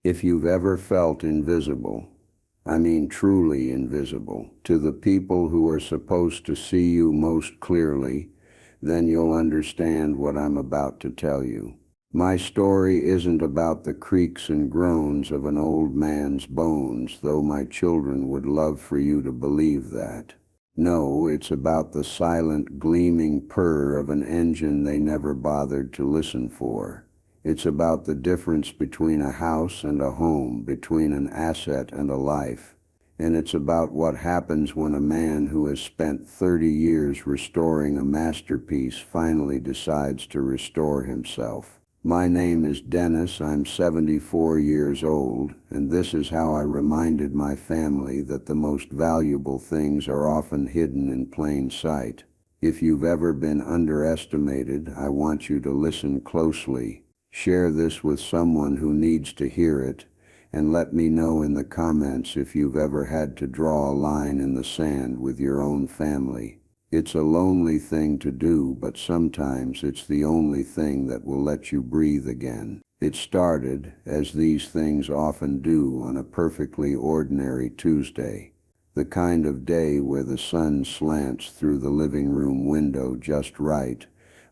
If you've ever felt invisible, I mean truly invisible, to the people who are supposed to see you most clearly, then you'll understand what I'm about to tell you. My story isn't about the creaks and groans of an old man's bones, though my children would love for you to believe that. No, it's about the silent, gleaming purr of an engine they never bothered to listen for. It's about the difference between a house and a home, between an asset and a life. And it's about what happens when a man who has spent 30 years restoring a masterpiece finally decides to restore himself. My name is Dennis, I'm 74 years old, and this is how I reminded my family that the most valuable things are often hidden in plain sight. If you've ever been underestimated, I want you to listen closely. Share this with someone who needs to hear it, and let me know in the comments if you've ever had to draw a line in the sand with your own family. It's a lonely thing to do, but sometimes it's the only thing that will let you breathe again. It started, as these things often do, on a perfectly ordinary Tuesday. The kind of day where the sun slants through the living room window just right,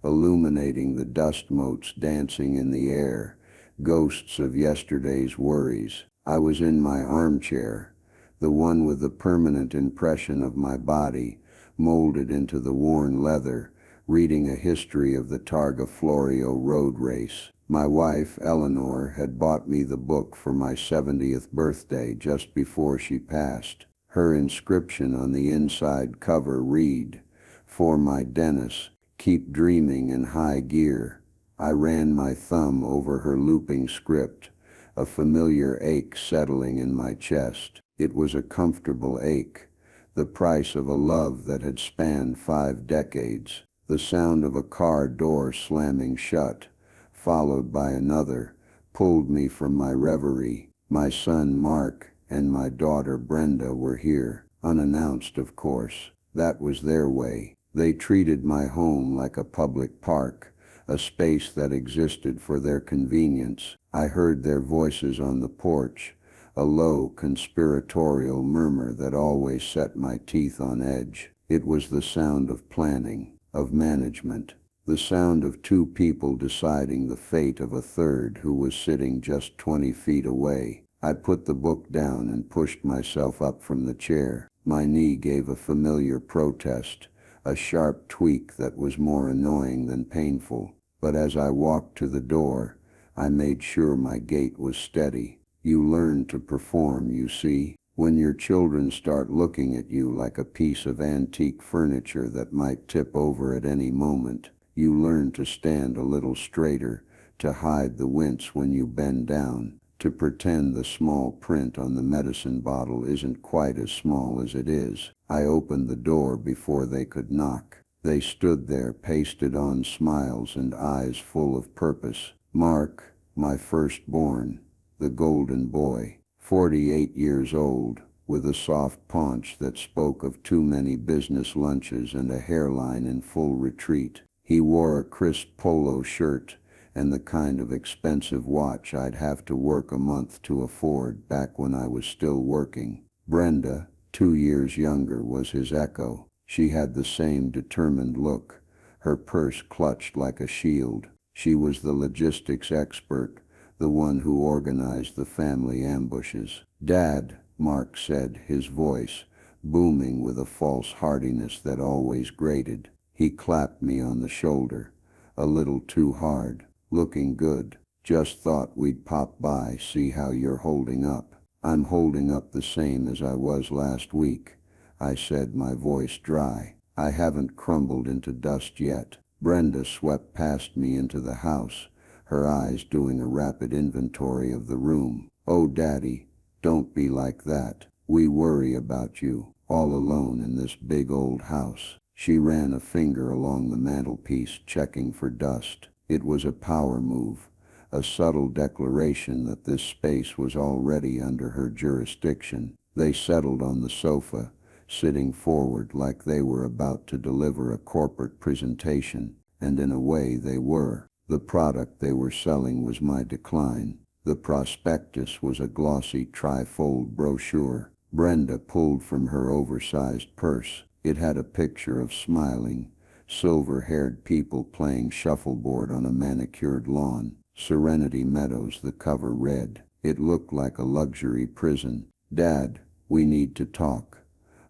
illuminating the dust motes dancing in the air, ghosts of yesterday's worries. I was in my armchair, the one with the permanent impression of my body, molded into the worn leather, reading a history of the Targa Florio road race. My wife, Eleanor, had bought me the book for my 70th birthday just before she passed. Her inscription on the inside cover read, "For my Dennis, keep dreaming in high gear." I ran my thumb over her looping script, a familiar ache settling in my chest. It was a comfortable ache, the price of a love that had spanned 5 decades. The sound of a car door slamming shut, followed by another, pulled me from my reverie. My son Mark and my daughter Brenda were here, unannounced of course. That was their way. They treated my home like a public park, a space that existed for their convenience. I heard their voices on the porch, a low conspiratorial murmur that always set my teeth on edge. It was the sound of planning, of management, the sound of 2 people deciding the fate of a third who was sitting just 20 feet away. I put the book down and pushed myself up from the chair. My knee gave a familiar protest, a sharp tweak that was more annoying than painful. But as I walked to the door, I made sure my gait was steady. You learn to perform, you see. When your children start looking at you like a piece of antique furniture that might tip over at any moment, you learn to stand a little straighter, to hide the wince when you bend down, to pretend the small print on the medicine bottle isn't quite as small as it is. I opened the door before they could knock. They stood there, pasted-on smiles and eyes full of purpose. Mark, my firstborn, the golden boy, 48 years old, with a soft paunch that spoke of too many business lunches and a hairline in full retreat. He wore a crisp polo shirt and the kind of expensive watch I'd have to work a month to afford back when I was still working. Brenda, 2 years younger, was his echo. She had the same determined look, her purse clutched like a shield. She was the logistics expert, the one who organized the family ambushes. "Dad," Mark said, his voice booming with a false heartiness that always grated. He clapped me on the shoulder, a little too hard. "Looking good. Just thought we'd pop by, see how you're holding up." "I'm holding up the same as I was last week," I said, my voice dry. "I haven't crumbled into dust yet." Brenda swept past me into the house, her eyes doing a rapid inventory of the room. "Oh, Daddy, don't be like that. We worry about you, all alone in this big old house." She ran a finger along the mantelpiece, checking for dust. It was a power move, a subtle declaration that this space was already under her jurisdiction. They settled on the sofa, sitting forward like they were about to deliver a corporate presentation, and in a way they were. The product they were selling was my decline. The prospectus was a glossy trifold brochure Brenda pulled from her oversized purse. It had a picture of smiling, silver-haired people playing shuffleboard on a manicured lawn. Serenity Meadows, the cover read. It looked like a luxury prison. "Dad, we need to talk,"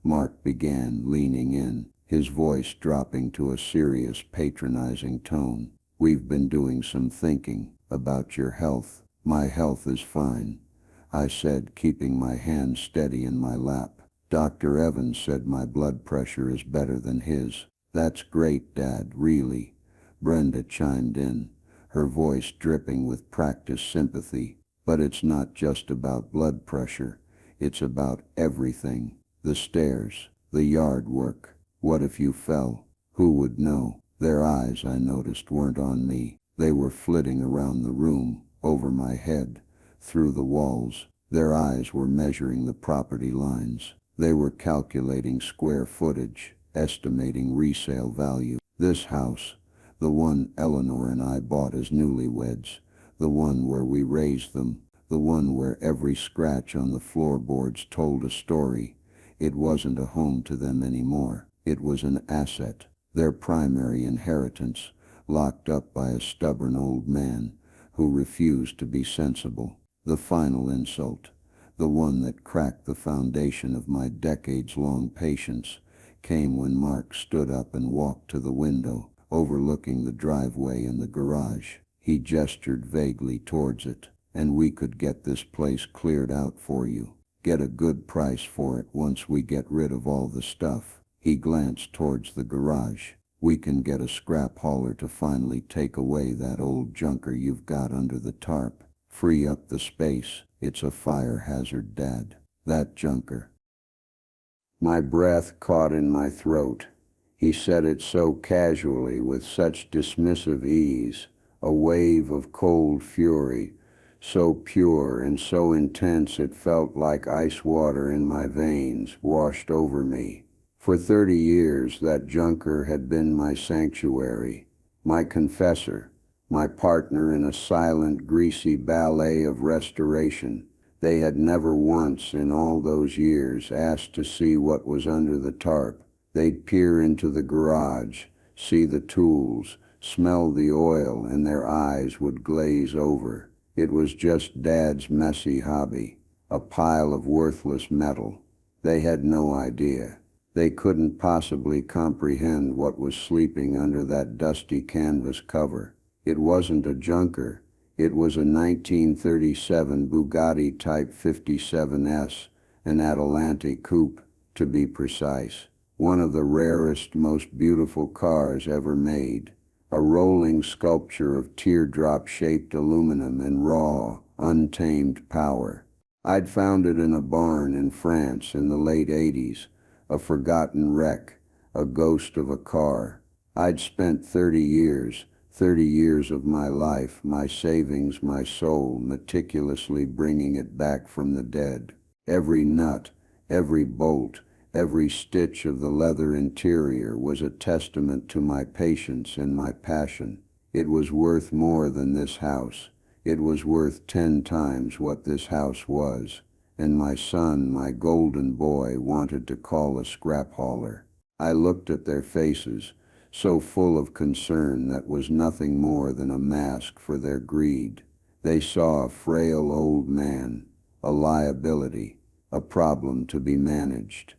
Mark began, leaning in, his voice dropping to a serious, patronizing tone. "We've been doing some thinking about your health." "My health is fine," I said, keeping my hand steady in my lap. "Dr. Evans said my blood pressure is better than his." "That's great, Dad, really," Brenda chimed in, her voice dripping with practiced sympathy. "But it's not just about blood pressure. It's about everything. The stairs, the yard work. What if you fell? Who would know?" Their eyes, I noticed, weren't on me. They were flitting around the room, over my head, through the walls. Their eyes were measuring the property lines. They were calculating square footage, estimating resale value. This house, the one Eleanor and I bought as newlyweds, the one where we raised them, the one where every scratch on the floorboards told a story. It wasn't a home to them anymore. It was an asset, their primary inheritance, locked up by a stubborn old man who refused to be sensible. The final insult, the one that cracked the foundation of my decades-long patience, came when Mark stood up and walked to the window, overlooking the driveway and the garage. He gestured vaguely towards it. "And we could get this place cleared out for you. Get a good price for it once we get rid of all the stuff." He glanced towards the garage. "We can get a scrap hauler to finally take away that old junker you've got under the tarp. Free up the space. It's a fire hazard, Dad. That junker." My breath caught in my throat. He said it so casually, with such dismissive ease, a wave of cold fury, so pure and so intense it felt like ice water in my veins, washed over me. For 30 years that junker had been my sanctuary, my confessor, my partner in a silent, greasy ballet of restoration. They had never once in all those years asked to see what was under the tarp. They'd peer into the garage, see the tools, smell the oil, and their eyes would glaze over. It was just Dad's messy hobby, a pile of worthless metal. They had no idea. They couldn't possibly comprehend what was sleeping under that dusty canvas cover. It wasn't a junker. It was a 1937 Bugatti Type 57S, an Atalante coupe, to be precise. One of the rarest, most beautiful cars ever made. A rolling sculpture of teardrop-shaped aluminum and raw, untamed power. I'd found it in a barn in France in the late 80s. A forgotten wreck, a ghost of a car. I'd spent 30 years of my life, my savings, my soul, meticulously bringing it back from the dead. Every nut, every bolt, every stitch of the leather interior was a testament to my patience and my passion. It was worth more than this house. It was worth 10 times what this house was. And my son, my golden boy, wanted to call a scrap hauler. I looked at their faces, so full of concern that was nothing more than a mask for their greed. They saw a frail old man, a liability, a problem to be managed.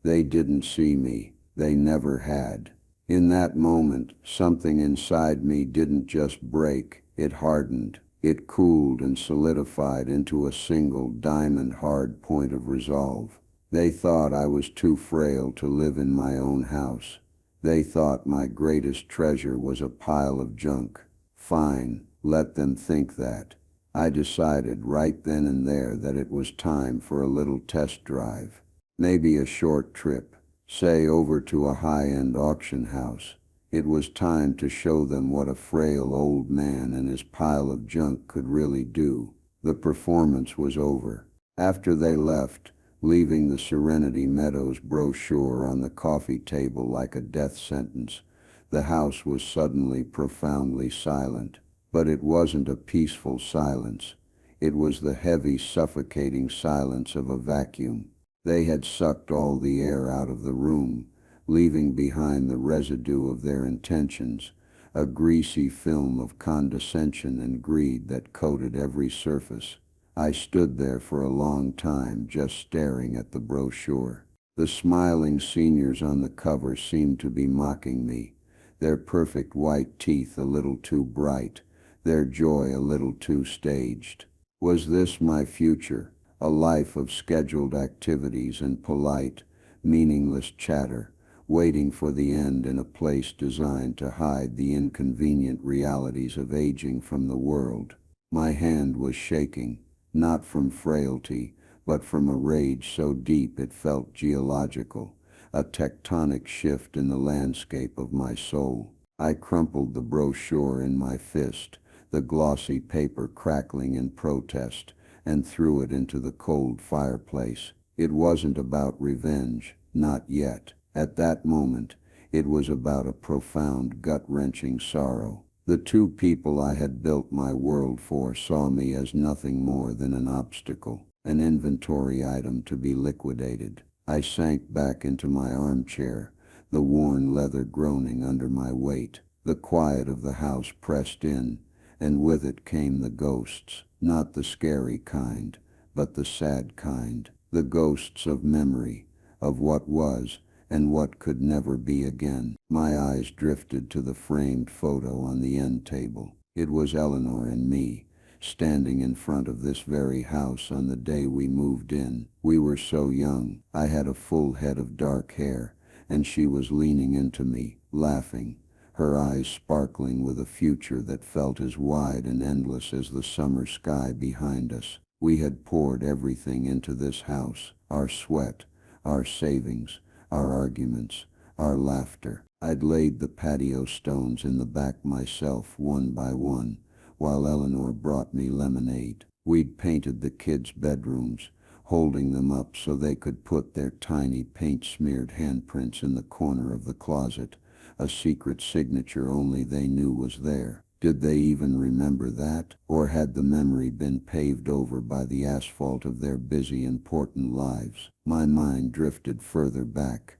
They didn't see me. They never had. In that moment, something inside me didn't just break, it hardened. It cooled and solidified into a single diamond-hard point of resolve. They thought I was too frail to live in my own house. They thought my greatest treasure was a pile of junk. Fine, let them think that. I decided right then and there that it was time for a little test drive. Maybe a short trip, say over to a high-end auction house. It was time to show them what a frail old man and his pile of junk could really do. The performance was over. After they left, leaving the Serenity Meadows brochure on the coffee table like a death sentence, the house was suddenly profoundly silent. But it wasn't a peaceful silence. It was the heavy, suffocating silence of a vacuum. They had sucked all the air out of the room, leaving behind the residue of their intentions, a greasy film of condescension and greed that coated every surface. I stood there for a long time, just staring at the brochure. The smiling seniors on the cover seemed to be mocking me, their perfect white teeth a little too bright, their joy a little too staged. Was this my future? A life of scheduled activities and polite, meaningless chatter, waiting for the end in a place designed to hide the inconvenient realities of aging from the world? My hand was shaking, not from frailty, but from a rage so deep it felt geological, a tectonic shift in the landscape of my soul. I crumpled the brochure in my fist, the glossy paper crackling in protest, and threw it into the cold fireplace. It wasn't about revenge, not yet. At that moment, it was about a profound, gut-wrenching sorrow. The two people I had built my world for saw me as nothing more than an obstacle, an inventory item to be liquidated. I sank back into my armchair, the worn leather groaning under my weight. The quiet of the house pressed in, and with it came the ghosts, not the scary kind, but the sad kind, the ghosts of memory, of what was and what could never be again. My eyes drifted to the framed photo on the end table. It was Eleanor and me, standing in front of this very house on the day we moved in. We were so young. I had a full head of dark hair, and she was leaning into me, laughing, her eyes sparkling with a future that felt as wide and endless as the summer sky behind us. We had poured everything into this house, our sweat, our savings, our arguments, our laughter. I'd laid the patio stones in the back myself one by one, while Eleanor brought me lemonade. We'd painted the kids' bedrooms, holding them up so they could put their tiny paint-smeared handprints in the corner of the closet, a secret signature only they knew was there. Did they even remember that? Or had the memory been paved over by the asphalt of their busy, important lives? My mind drifted further back,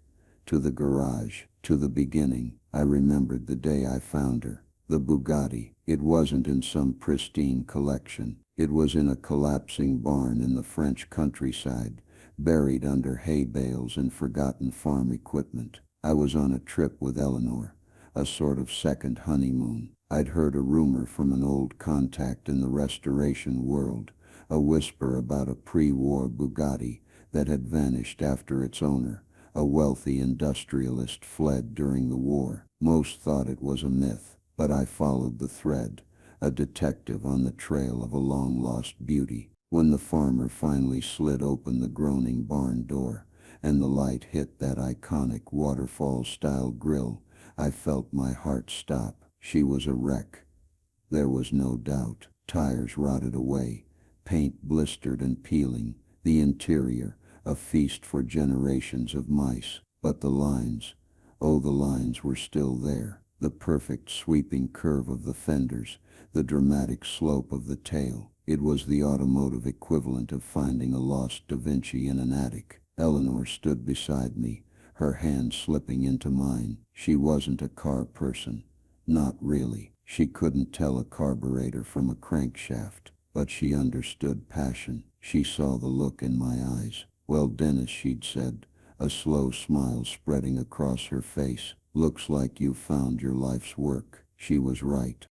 to the garage, to the beginning. I remembered the day I found her. The Bugatti. It wasn't in some pristine collection. It was in a collapsing barn in the French countryside, buried under hay bales and forgotten farm equipment. I was on a trip with Eleanor, a sort of second honeymoon. I'd heard a rumor from an old contact in the restoration world, a whisper about a pre-war Bugatti that had vanished after its owner, a wealthy industrialist, fled during the war. Most thought it was a myth, but I followed the thread, a detective on the trail of a long-lost beauty. When the farmer finally slid open the groaning barn door, and the light hit that iconic waterfall-style grill, I felt my heart stop. She was a wreck. There was no doubt. Tires rotted away, paint blistered and peeling, the interior a feast for generations of mice. But the lines, oh, the lines were still there. The perfect sweeping curve of the fenders, the dramatic slope of the tail. It was the automotive equivalent of finding a lost Da Vinci in an attic. Eleanor stood beside me, her hand slipping into mine. She wasn't a car person. Not really. She couldn't tell a carburetor from a crankshaft, but she understood passion. She saw the look in my eyes. "Well, Dennis," she'd said, a slow smile spreading across her face, "looks like you found your life's work." She was right.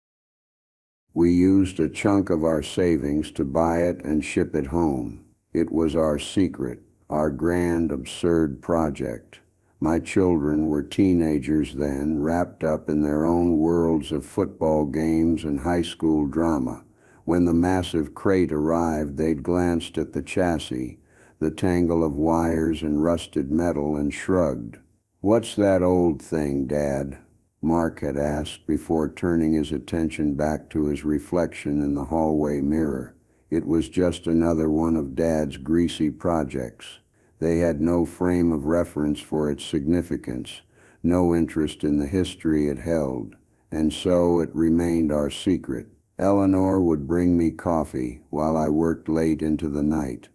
We used a chunk of our savings to buy it and ship it home. It was our secret, our grand, absurd project. My children were teenagers then, wrapped up in their own worlds of football games and high school drama. When the massive crate arrived, they'd glanced at the chassis, the tangle of wires and rusted metal, and shrugged. "What's that old thing, Dad?" Mark had asked before turning his attention back to his reflection in the hallway mirror. It was just another one of Dad's greasy projects. They had no frame of reference for its significance, no interest in the history it held, and so it remained our secret. Eleanor would bring me coffee while I worked late into the night.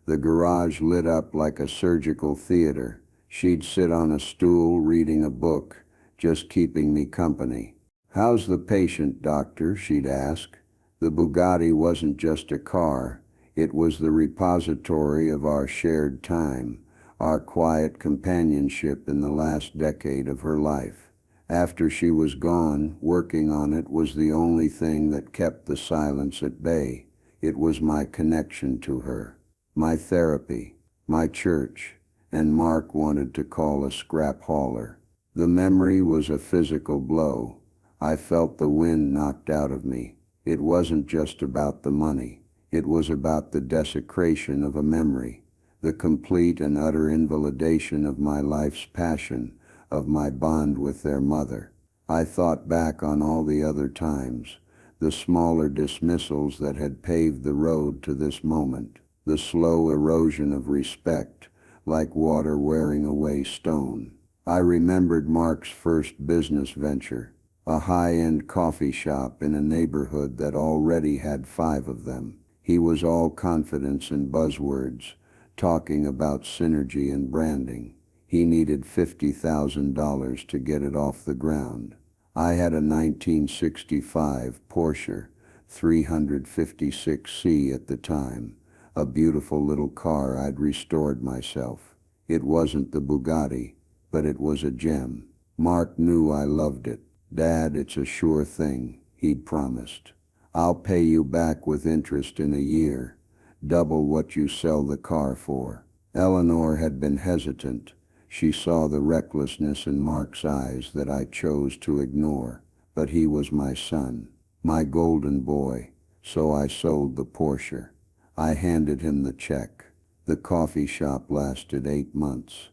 The garage lit up like a surgical theater. She'd sit on a stool reading a book, just keeping me company. "How's the patient, doctor?" she'd ask. The Bugatti wasn't just a car. It was the repository of our shared time, our quiet companionship in the last decade of her life. After she was gone, working on it was the only thing that kept the silence at bay. It was my connection to her, my therapy, my church, and Mark wanted to call a scrap hauler. The memory was a physical blow. I felt the wind knocked out of me. It wasn't just about the money. It was about the desecration of a memory, the complete and utter invalidation of my life's passion, of my bond with their mother. I thought back on all the other times, the smaller dismissals that had paved the road to this moment, the slow erosion of respect, like water wearing away stone. I remembered Mark's first business venture, a high-end coffee shop in a neighborhood that already had 5 of them. He was all confidence and buzzwords, talking about synergy and branding. He needed $50,000 to get it off the ground. I had a 1965 Porsche 356C at the time, a beautiful little car I'd restored myself. It wasn't the Bugatti, but it was a gem. Mark knew I loved it. "Dad, it's a sure thing," he'd promised. "I'll pay you back with interest in a year, double what you sell the car for." Eleanor had been hesitant. She saw the recklessness in Mark's eyes that I chose to ignore, but he was my son, my golden boy, so I sold the Porsche. I handed him the check. The coffee shop lasted 8 months.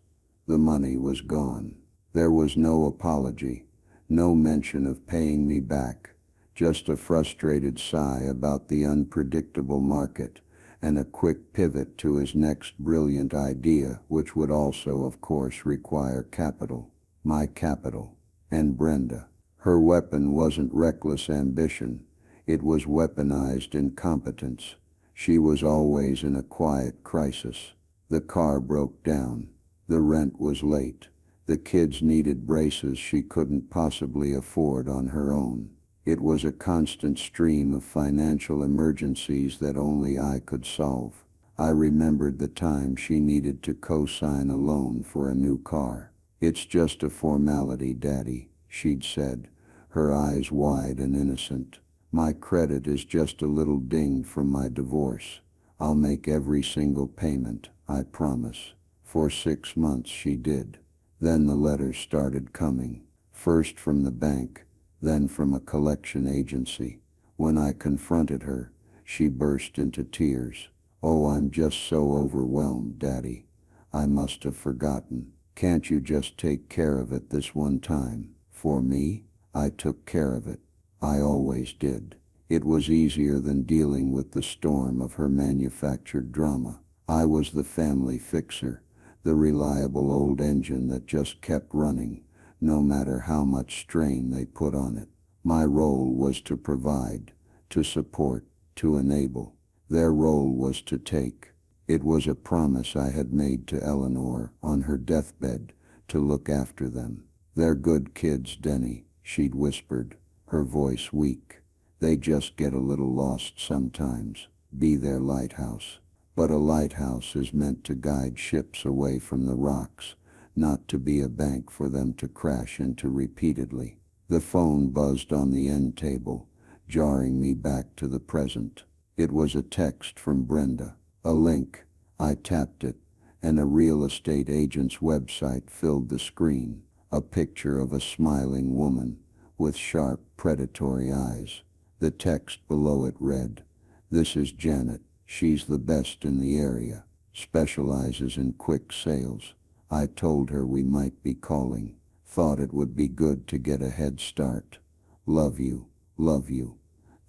The money was gone. There was no apology, no mention of paying me back, just a frustrated sigh about the unpredictable market and a quick pivot to his next brilliant idea, which would also, of course, require capital. My capital. And Brenda. Her weapon wasn't reckless ambition. It was weaponized incompetence. She was always in a quiet crisis. The car broke down. The rent was late. The kids needed braces she couldn't possibly afford on her own. It was a constant stream of financial emergencies that only I could solve. I remembered the time she needed to co-sign a loan for a new car. "It's just a formality, Daddy," she'd said, her eyes wide and innocent. "My credit is just a little ding from my divorce. I'll make every single payment, I promise." For 6 months she did. Then the letters started coming, first from the bank, then from a collection agency. When I confronted her, she burst into tears. "Oh, I'm just so overwhelmed, Daddy. I must have forgotten. Can't you just take care of it this one time, for me?" I took care of it. I always did. It was easier than dealing with the storm of her manufactured drama. I was the family fixer, the reliable old engine that just kept running, no matter how much strain they put on it. My role was to provide, to support, to enable. Their role was to take. It was a promise I had made to Eleanor on her deathbed, to look after them. "They're good kids, Denny," she'd whispered, her voice weak. "They just get a little lost sometimes. Be their lighthouse." But a lighthouse is meant to guide ships away from the rocks, not to be a bank for them to crash into repeatedly. The phone buzzed on the end table, jarring me back to the present. It was a text from Brenda. A link. I tapped it, and a real estate agent's website filled the screen. A picture of a smiling woman with sharp, predatory eyes. The text below it read, "This is Janet. She's the best in the area. Specializes in quick sales. I told her we might be calling. Thought it would be good to get a head start. Love you, love you."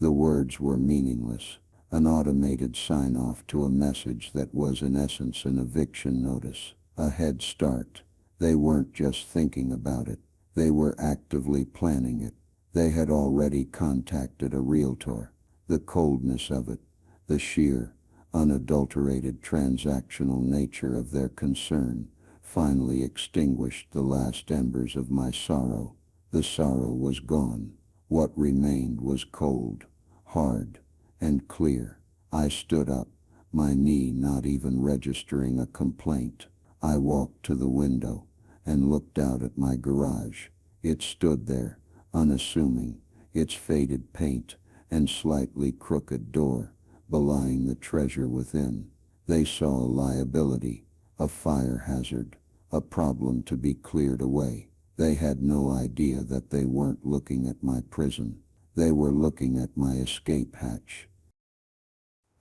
The words were meaningless. An automated sign-off to a message that was in essence an eviction notice. A head start. They weren't just thinking about it. They were actively planning it. They had already contacted a realtor. The coldness of it, the sheer, unadulterated transactional nature of their concern, finally extinguished the last embers of my sorrow. The sorrow was gone. What remained was cold, hard, and clear. I stood up, my knee not even registering a complaint. I walked to the window and looked out at my garage. It stood there, unassuming, its faded paint and slightly crooked door belying the treasure within. They saw a liability, a fire hazard, a problem to be cleared away. They had no idea that they weren't looking at my prison. They were looking at my escape hatch.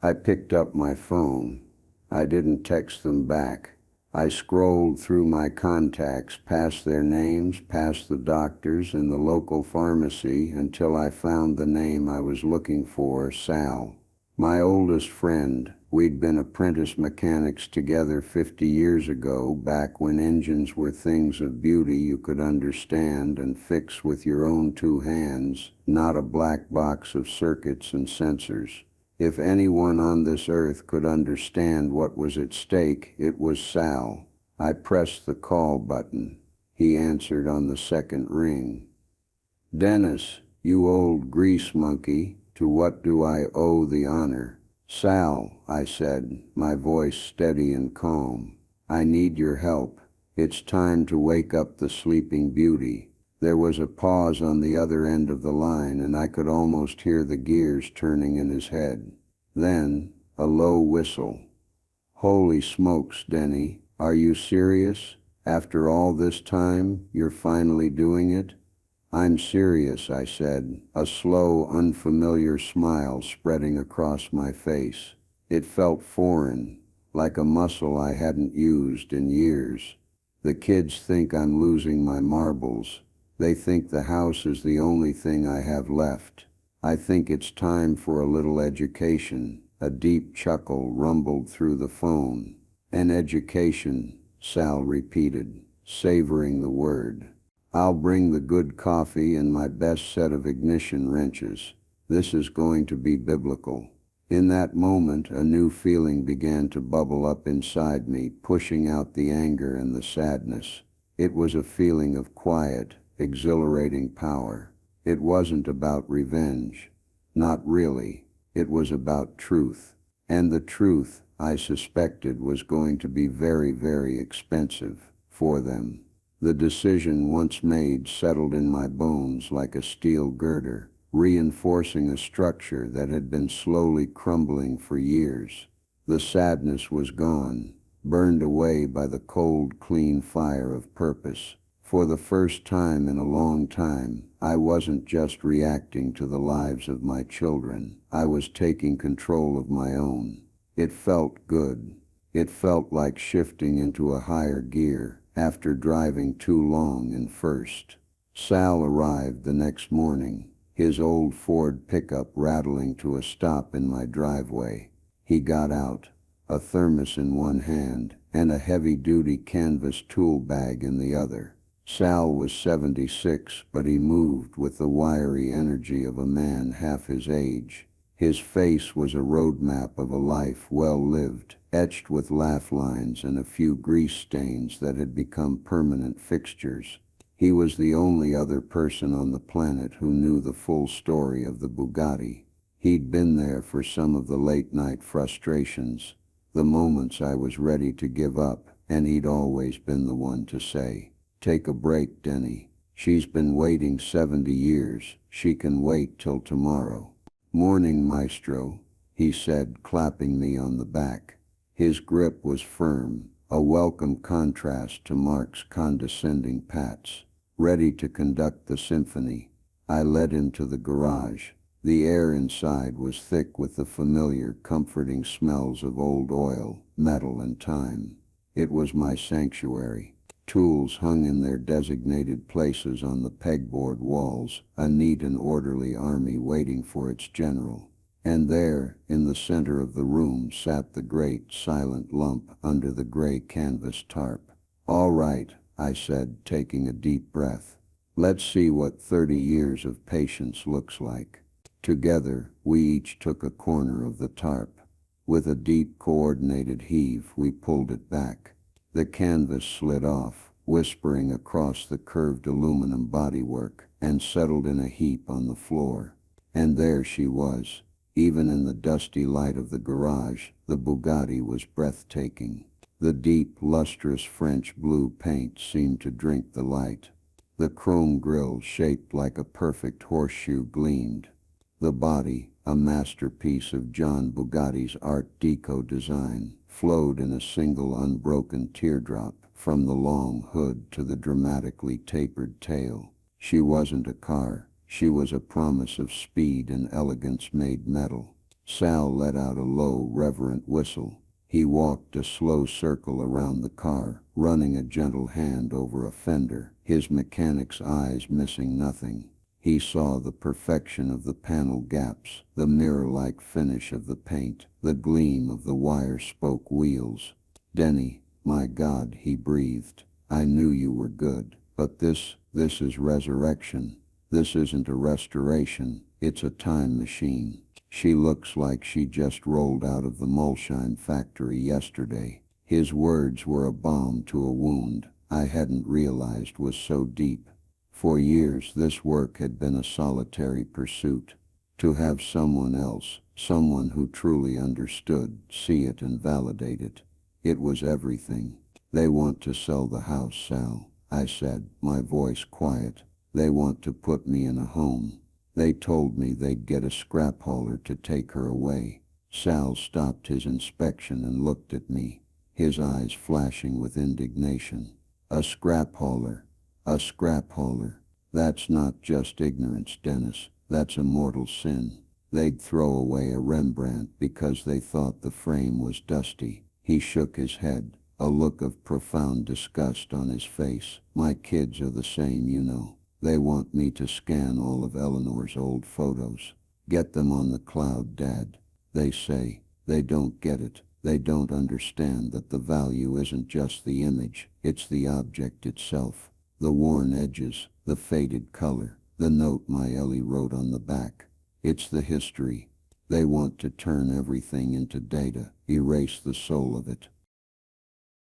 I picked up my phone. I didn't text them back. I scrolled through my contacts, past their names, past the doctors and the local pharmacy until I found the name I was looking for, Sal. My oldest friend. We'd been apprentice mechanics together 50 years ago, back when engines were things of beauty you could understand and fix with your own two hands, not a black box of circuits and sensors. If anyone on this earth could understand what was at stake, it was Sal. I pressed the call button. He answered on the second ring. "Dennis, you old grease monkey, to what do I owe the honor?" "Sal," I said, my voice steady and calm, "I need your help. It's time to wake up the sleeping beauty." There was a pause on the other end of the line, and I could almost hear the gears turning in his head. Then, a low whistle. "Holy smokes, Denny, are you serious? After all this time, you're finally doing it?" "I'm serious," I said, a slow, unfamiliar smile spreading across my face. It felt foreign, like a muscle I hadn't used in years. "The kids think I'm losing my marbles. They think the house is the only thing I have left. I think it's time for a little education." A deep chuckle rumbled through the phone. "An education," Sal repeated, savoring the word. "I'll bring the good coffee and my best set of ignition wrenches. This is going to be biblical." In that moment, a new feeling began to bubble up inside me, pushing out the anger and the sadness. It was a feeling of quiet, exhilarating power. It wasn't about revenge. Not really. It was about truth. And the truth, I suspected, was going to be very, very expensive for them. The decision once made settled in my bones like a steel girder, reinforcing a structure that had been slowly crumbling for years. The sadness was gone, burned away by the cold, clean fire of purpose. For the first time in a long time, I wasn't just reacting to the lives of my children. I was taking control of my own. It felt good. It felt like shifting into a higher gear after driving too long in first. Sal arrived the next morning, his old Ford pickup rattling to a stop in my driveway. He got out, a thermos in one hand and a heavy-duty canvas tool bag in the other. Sal was 76, but he moved with the wiry energy of a man half his age. His face was a roadmap of a life well lived, etched with laugh lines and a few grease stains that had become permanent fixtures. He was the only other person on the planet who knew the full story of the Bugatti. He'd been there for some of the late-night frustrations, the moments I was ready to give up, and he'd always been the one to say, "Take a break, Denny. She's been waiting 70 years. She can wait till tomorrow." "Morning, maestro," he said, clapping me on the back. His grip was firm, a welcome contrast to Mark's condescending pats. Ready to conduct the symphony, I led him to the garage. The air inside was thick with the familiar, comforting smells of old oil, metal, and time. It was my sanctuary. Tools hung in their designated places on the pegboard walls, a neat and orderly army waiting for its general. And there, in the center of the room, sat the great, silent lump under the gray canvas tarp. "All right," I said, taking a deep breath. "Let's see what 30 years of patience looks like." Together, we each took a corner of the tarp. With a deep, coordinated heave, we pulled it back. The canvas slid off, whispering across the curved aluminum bodywork, and settled in a heap on the floor. And there she was. Even in the dusty light of the garage, the Bugatti was breathtaking. The deep, lustrous French blue paint seemed to drink the light. The chrome grille, shaped like a perfect horseshoe, gleamed. The body, a masterpiece of John Bugatti's Art Deco design, flowed in a single unbroken teardrop from the long hood to the dramatically tapered tail. She wasn't a car. She was a promise of speed and elegance made metal. Sal let out a low, reverent whistle. He walked a slow circle around the car, running a gentle hand over a fender, his mechanic's eyes missing nothing. He saw the perfection of the panel gaps, the mirror-like finish of the paint, the gleam of the wire-spoke wheels. "Denny, my God," he breathed. "I knew you were good, but this is resurrection. This isn't a restoration, it's a time machine. She looks like she just rolled out of the Molsheim factory yesterday." His words were a balm to a wound I hadn't realized was so deep. For years this work had been a solitary pursuit. To have someone else, someone who truly understood, see it and validate it. It was everything. "They want to sell the house, Sal," I said, my voice quiet. "They want to put me in a home. They told me they'd get a scrap hauler to take her away." Sal stopped his inspection and looked at me, his eyes flashing with indignation. "A scrap hauler. A scrap hauler. That's not just ignorance, Dennis. That's a mortal sin. They'd throw away a Rembrandt because they thought the frame was dusty." He shook his head, a look of profound disgust on his face. "My kids are the same, you know. They want me to scan all of Eleanor's old photos. Get them on the cloud, Dad. They say. They don't get it. They don't understand that the value isn't just the image, it's the object itself. The worn edges, the faded color, the note my Ellie wrote on the back. It's the history. They want to turn everything into data, erase the soul of it."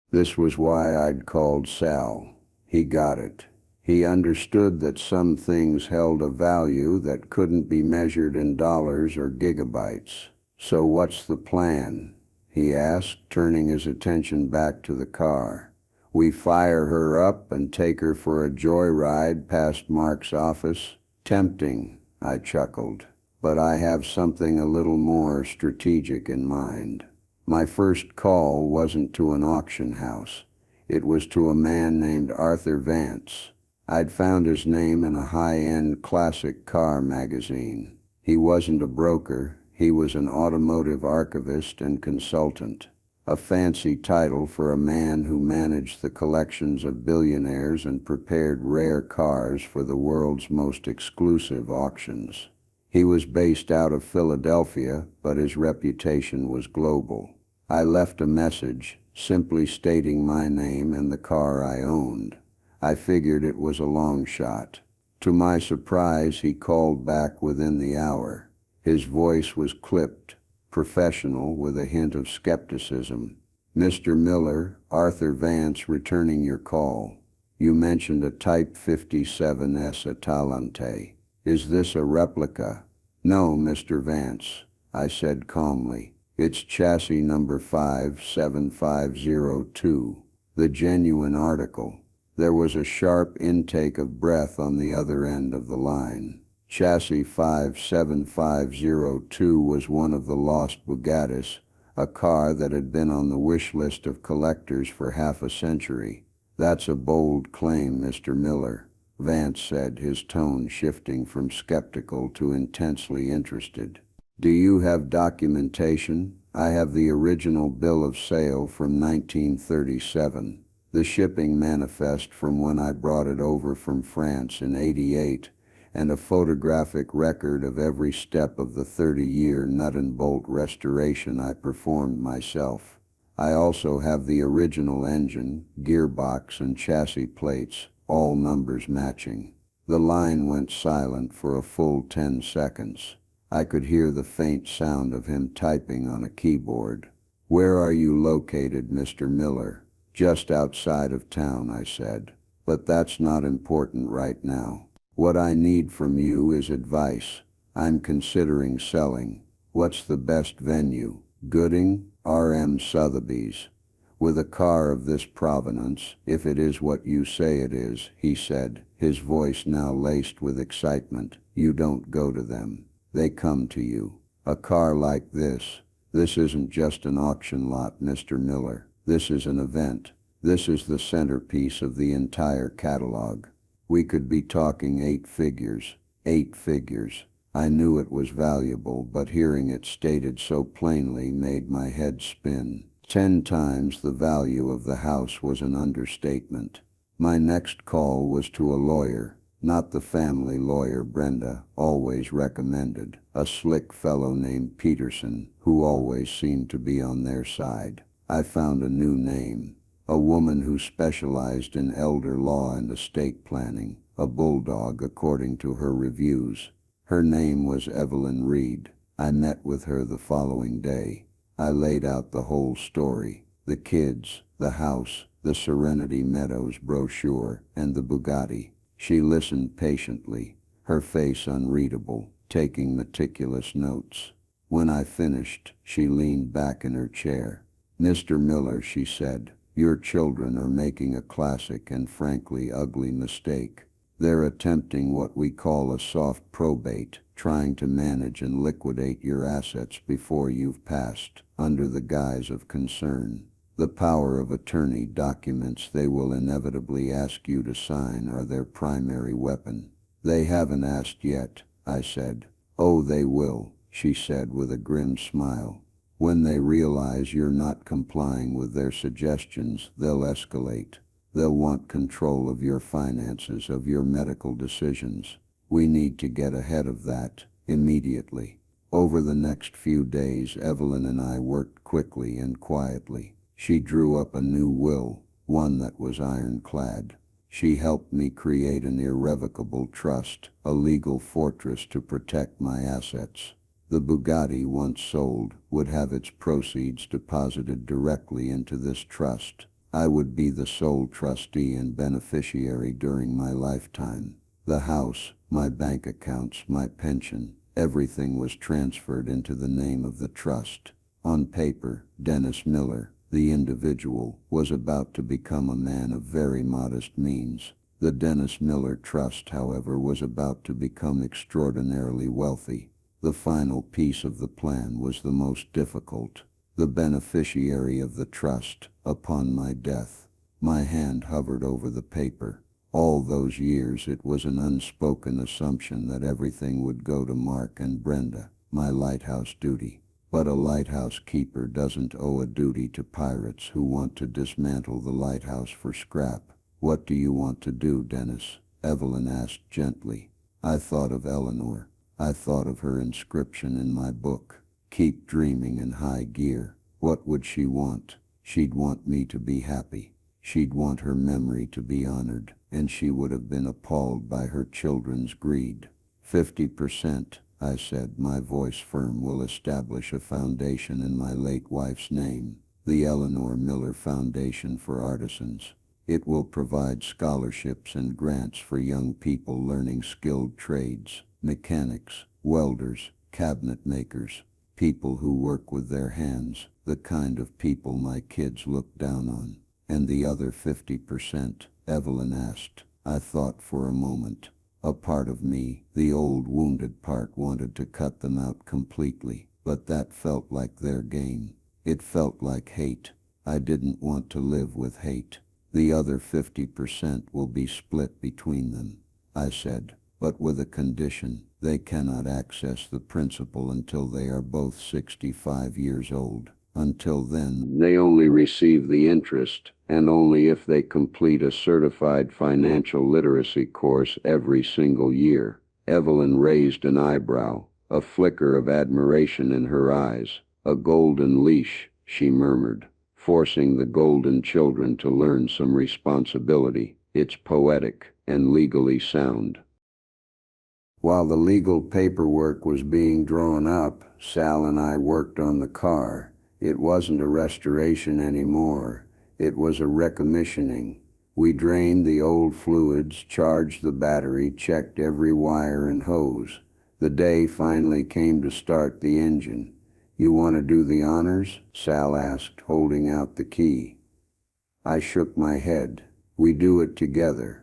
This was why I'd called Sal. He got it. He understood that some things held a value that couldn't be measured in dollars or gigabytes. "So what's the plan?" he asked, turning his attention back to the car. "We fire her up and take her for a joyride past Mark's office?" "Tempting," I chuckled, "but I have something a little more strategic in mind." My first call wasn't to an auction house. It was to a man named Arthur Vance. I'd found his name in a high-end classic car magazine. He wasn't a broker. He was an automotive archivist and consultant. A fancy title for a man who managed the collections of billionaires and prepared rare cars for the world's most exclusive auctions. He was based out of Philadelphia, but his reputation was global. I left a message, simply stating my name and the car I owned. I figured it was a long shot. To my surprise, he called back within the hour. His voice was clipped, professional with a hint of skepticism. "Mr. Miller, Arthur Vance returning your call. You mentioned a Type 57 Atalante. Is this a replica?" "No, Mr. Vance," I said calmly. "It's chassis number 57502, the genuine article." There was a sharp intake of breath on the other end of the line. Chassis 57502 was one of the lost Bugattis, a car that had been on the wish list of collectors for half a century. "That's a bold claim, Mr. Miller," Vance said, his tone shifting from skeptical to intensely interested. "Do you have documentation?" "I have the original bill of sale from 1937. The shipping manifest from when I brought it over from France in '88, and a photographic record of every step of the 30-year nut and bolt restoration I performed myself. I also have the original engine, gearbox, and chassis plates, all numbers matching." The line went silent for a full 10 seconds. I could hear the faint sound of him typing on a keyboard. "Where are you located, Mr. Miller?" "Just outside of town," I said. "But that's not important right now. What I need from you is advice. I'm considering selling. What's the best venue? Gooding? R.M. Sotheby's. With a car of this provenance, if it is what you say it is," he said, his voice now laced with excitement. "You don't go to them. They come to you. A car like this. This isn't just an auction lot, Mr. Miller. This is an event. This is the centerpiece of the entire catalog. We could be talking 8 figures. 8 figures. I knew it was valuable, but hearing it stated so plainly made my head spin. 10 times the value of the house was an understatement. My next call was to a lawyer, not the family lawyer Brenda always recommended, a slick fellow named Peterson, who always seemed to be on their side. I found a new name, a woman who specialized in elder law and estate planning, a bulldog according to her reviews. Her name was Evelyn Reed. I met with her the following day. I laid out the whole story, the kids, the house, the Serenity Meadows brochure, and the Bugatti. She listened patiently, her face unreadable, taking meticulous notes. When I finished, she leaned back in her chair. "Mr. Miller," she said, "your children are making a classic and frankly ugly mistake. They're attempting what we call a soft probate, trying to manage and liquidate your assets before you've passed, under the guise of concern. The power of attorney documents they will inevitably ask you to sign are their primary weapon." "They haven't asked yet," I said. "Oh, they will," she said with a grim smile. "When they realize you're not complying with their suggestions, they'll escalate. They'll want control of your finances, of your medical decisions. We need to get ahead of that, immediately." Over the next few days, Evelyn and I worked quickly and quietly. She drew up a new will, one that was ironclad. She helped me create an irrevocable trust, a legal fortress to protect my assets. The Bugatti, once sold, would have its proceeds deposited directly into this trust. I would be the sole trustee and beneficiary during my lifetime. The house, my bank accounts, my pension, everything was transferred into the name of the trust. On paper, Dennis Miller, the individual, was about to become a man of very modest means. The Dennis Miller Trust, however, was about to become extraordinarily wealthy. The final piece of the plan was the most difficult. The beneficiary of the trust, upon my death. My hand hovered over the paper. All those years it was an unspoken assumption that everything would go to Mark and Brenda, my lighthouse duty. But a lighthouse keeper doesn't owe a duty to pirates who want to dismantle the lighthouse for scrap. "What do you want to do, Dennis?" Evelyn asked gently. I thought of Eleanor. I thought of her inscription in my book. "Keep dreaming in high gear." What would she want? She'd want me to be happy. She'd want her memory to be honored, and she would have been appalled by her children's greed. 50%, I said, my voice firm, "will establish a foundation in my late wife's name, the Eleanor Miller Foundation for Artisans. It will provide scholarships and grants for young people learning skilled trades, mechanics, welders, cabinet makers, people who work with their hands, the kind of people my kids look down on." "And the other 50%, Evelyn asked. I thought for a moment. A part of me, the old wounded part, wanted to cut them out completely, but that felt like their game. It felt like hate. I didn't want to live with hate. "The other 50% will be split between them," I said, "but with a condition. They cannot access the principal until they are both 65 years old. Until then, they only receive the interest, and only if they complete a certified financial literacy course every single year." Evelyn raised an eyebrow, a flicker of admiration in her eyes. "A golden leash," she murmured, "forcing the golden children to learn some responsibility. It's poetic and legally sound." While the legal paperwork was being drawn up, Sal and I worked on the car. It wasn't a restoration anymore. It was a recommissioning. We drained the old fluids, charged the battery, checked every wire and hose. The day finally came to start the engine. "You want to do the honors?" Sal asked, holding out the key. I shook my head. "We do it together."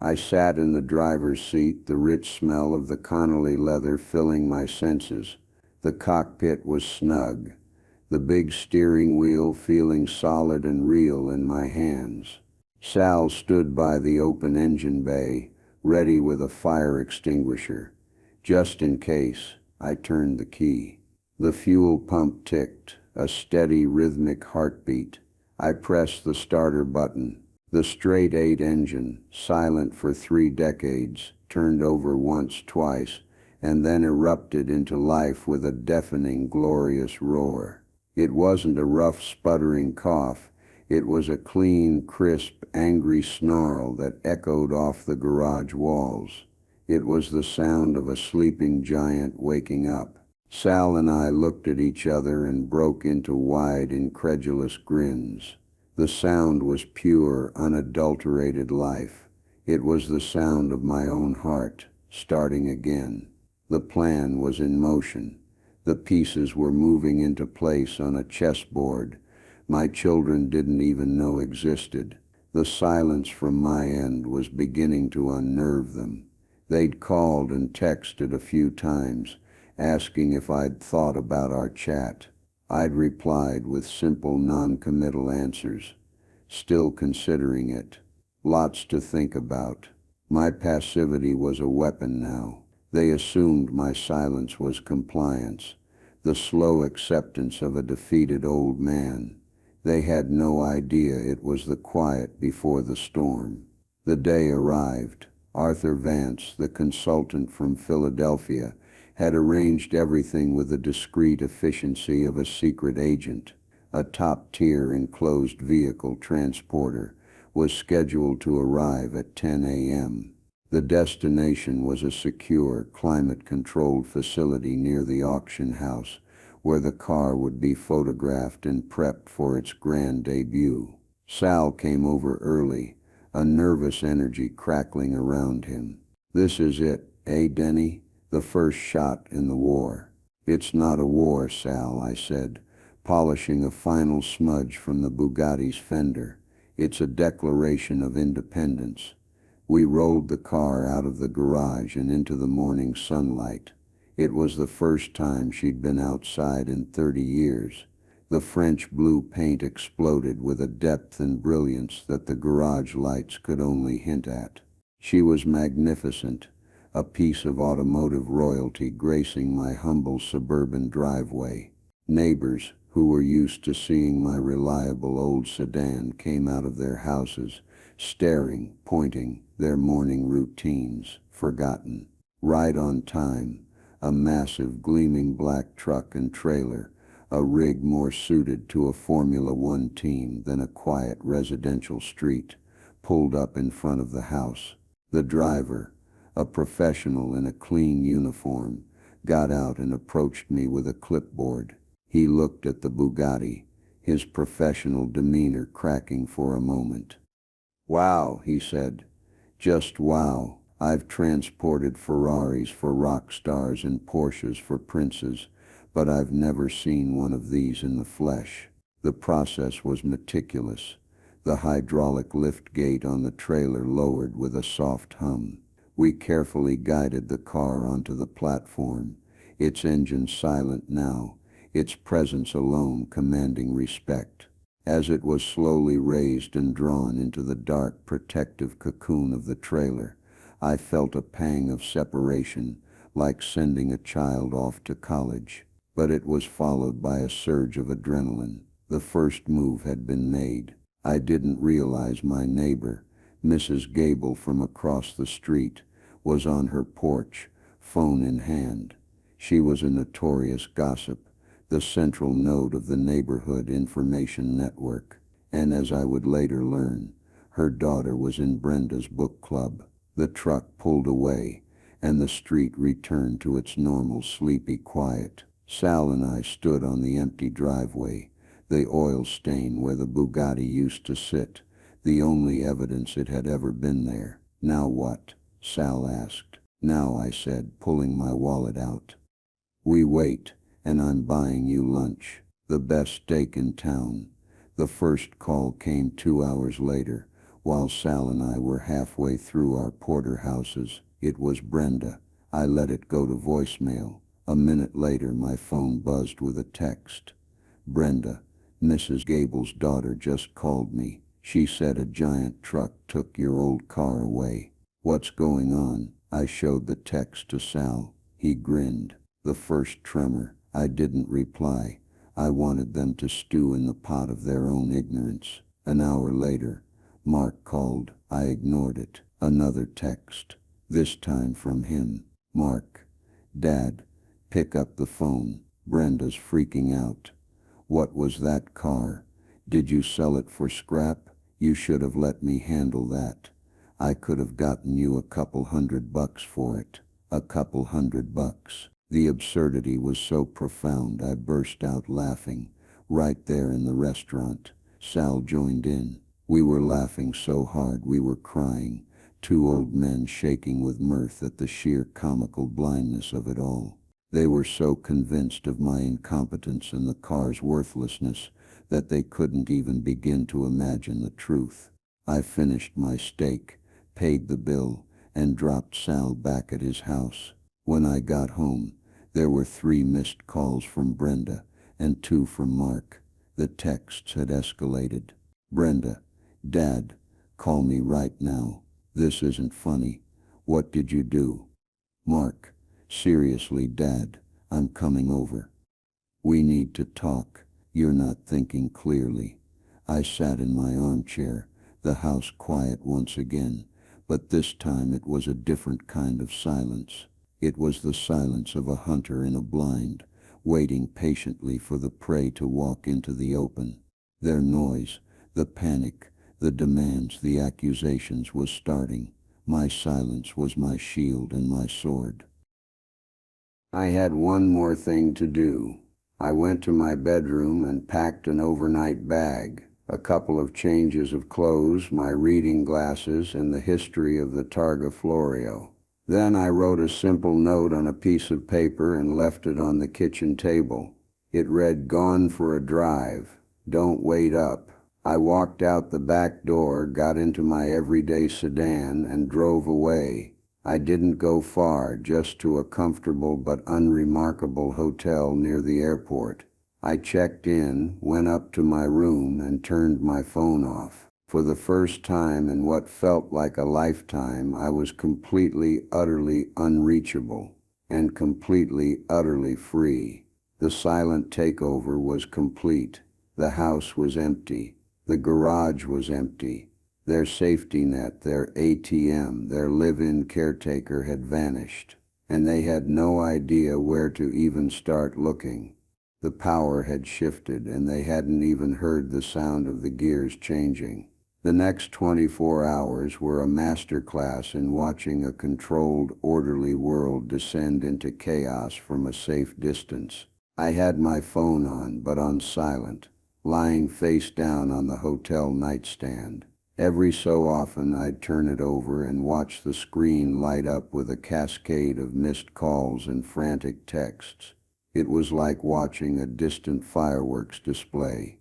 I sat in the driver's seat, the rich smell of the Connolly leather filling my senses. The cockpit was snug, the big steering wheel feeling solid and real in my hands. Sal stood by the open engine bay, ready with a fire extinguisher. Just in case, I turned the key. The fuel pump ticked, a steady rhythmic heartbeat. I pressed the starter button. The straight-eight engine, silent for 3 decades, turned over once, twice, and then erupted into life with a deafening, glorious roar. It wasn't a rough, sputtering cough. It was a clean, crisp, angry snarl that echoed off the garage walls. It was the sound of a sleeping giant waking up. Sal and I looked at each other and broke into wide, incredulous grins. The sound was pure, unadulterated life. It was the sound of my own heart, starting again. The plan was in motion. The pieces were moving into place on a chessboard my children didn't even know existed. The silence from my end was beginning to unnerve them. They'd called and texted a few times, asking if I'd thought about our chat. I'd replied with simple, non-committal answers. Still considering it. Lots to think about. My passivity was a weapon now. They assumed my silence was compliance, the slow acceptance of a defeated old man. They had no idea it was the quiet before the storm. The day arrived. Arthur Vance, the consultant from Philadelphia, had arranged everything with the discreet efficiency of a secret agent. A top-tier enclosed vehicle transporter was scheduled to arrive at 10 a.m. The destination was a secure, climate-controlled facility near the auction house, where the car would be photographed and prepped for its grand debut. Sal came over early, a nervous energy crackling around him. "This is it, eh, Denny? The first shot in the war." "It's not a war, Sal," I said, polishing a final smudge from the Bugatti's fender. "It's a declaration of independence." We rolled the car out of the garage and into the morning sunlight. It was the first time she'd been outside in 30 years. The French blue paint exploded with a depth and brilliance that the garage lights could only hint at. She was magnificent, a piece of automotive royalty gracing my humble suburban driveway. Neighbors, who were used to seeing my reliable old sedan, came out of their houses, staring, pointing, their morning routines, forgotten. Right on time, a massive gleaming black truck and trailer, a rig more suited to a Formula One team than a quiet residential street, pulled up in front of the house. The driver, a professional in a clean uniform, got out and approached me with a clipboard. He looked at the Bugatti, his professional demeanor cracking for a moment. "Wow," he said. "Just wow. I've transported Ferraris for rock stars and Porsches for princes, but I've never seen one of these in the flesh." The process was meticulous. The hydraulic lift gate on the trailer lowered with a soft hum. We carefully guided the car onto the platform, its engine silent now, its presence alone commanding respect. As it was slowly raised and drawn into the dark, protective cocoon of the trailer, I felt a pang of separation, like sending a child off to college. But it was followed by a surge of adrenaline. The first move had been made. I didn't realize my neighbor, Mrs. Gable from across the street, was on her porch, phone in hand. She was a notorious gossip, the central node of the neighborhood information network, and as I would later learn, her daughter was in Brenda's book club. The truck pulled away, and the street returned to its normal sleepy quiet. Sal and I stood on the empty driveway, the oil stain where the Bugatti used to sit, the only evidence it had ever been there. "Now what?" Sal asked. "Now," I said, pulling my wallet out. "We wait, and I'm buying you lunch. The best steak in town." The first call came 2 hours later, while Sal and I were halfway through our porterhouses. It was Brenda. I let it go to voicemail. A minute later, my phone buzzed with a text. "Brenda, Mrs. Gable's daughter just called me. She said a giant truck took your old car away." "What's going on?" I showed the text to Sal. He grinned. The first tremor. I didn't reply. I wanted them to stew in the pot of their own ignorance. An hour later, Mark called. I ignored it. Another text. This time from him. "Mark, Dad, pick up the phone. Brenda's freaking out." "What was that car? Did you sell it for scrap? You should have let me handle that. I could have gotten you a couple $100 for it." A couple $100. The absurdity was so profound I burst out laughing, right there in the restaurant. Sal joined in. We were laughing so hard we were crying, two old men shaking with mirth at the sheer comical blindness of it all. They were so convinced of my incompetence and the car's worthlessness that they couldn't even begin to imagine the truth. I finished my steak, paid the bill, and dropped Sal back at his house. When I got home, there were 3 missed calls from Brenda and 2 from Mark. The texts had escalated. "Brenda, Dad, call me right now. This isn't funny. What did you do?" "Mark, seriously, Dad, I'm coming over. We need to talk. You're not thinking clearly." I sat in my armchair, the house quiet once again, but this time it was a different kind of silence. It was the silence of a hunter in a blind, waiting patiently for the prey to walk into the open. Their noise, the panic, the demands, the accusations was starting. My silence was my shield and my sword. I had one more thing to do. I went to my bedroom and packed an overnight bag, a couple of changes of clothes, my reading glasses, and the history of the Targa Florio. Then I wrote a simple note on a piece of paper and left it on the kitchen table. It read, "Gone for a drive. Don't wait up." I walked out the back door, got into my everyday sedan, and drove away. I didn't go far, just to a comfortable but unremarkable hotel near the airport. I checked in, went up to my room, and turned my phone off. For the first time in what felt like a lifetime, I was completely, utterly unreachable, and completely, utterly free. The silent takeover was complete. The house was empty. The garage was empty. Their safety net, their ATM, their live-in caretaker had vanished, and they had no idea where to even start looking. The power had shifted, and they hadn't even heard the sound of the gears changing. The next 24 hours were a masterclass in watching a controlled, orderly world descend into chaos from a safe distance. I had my phone on, but on silent, lying face down on the hotel nightstand. Every so often I'd turn it over and watch the screen light up with a cascade of missed calls and frantic texts. It was like watching a distant fireworks display.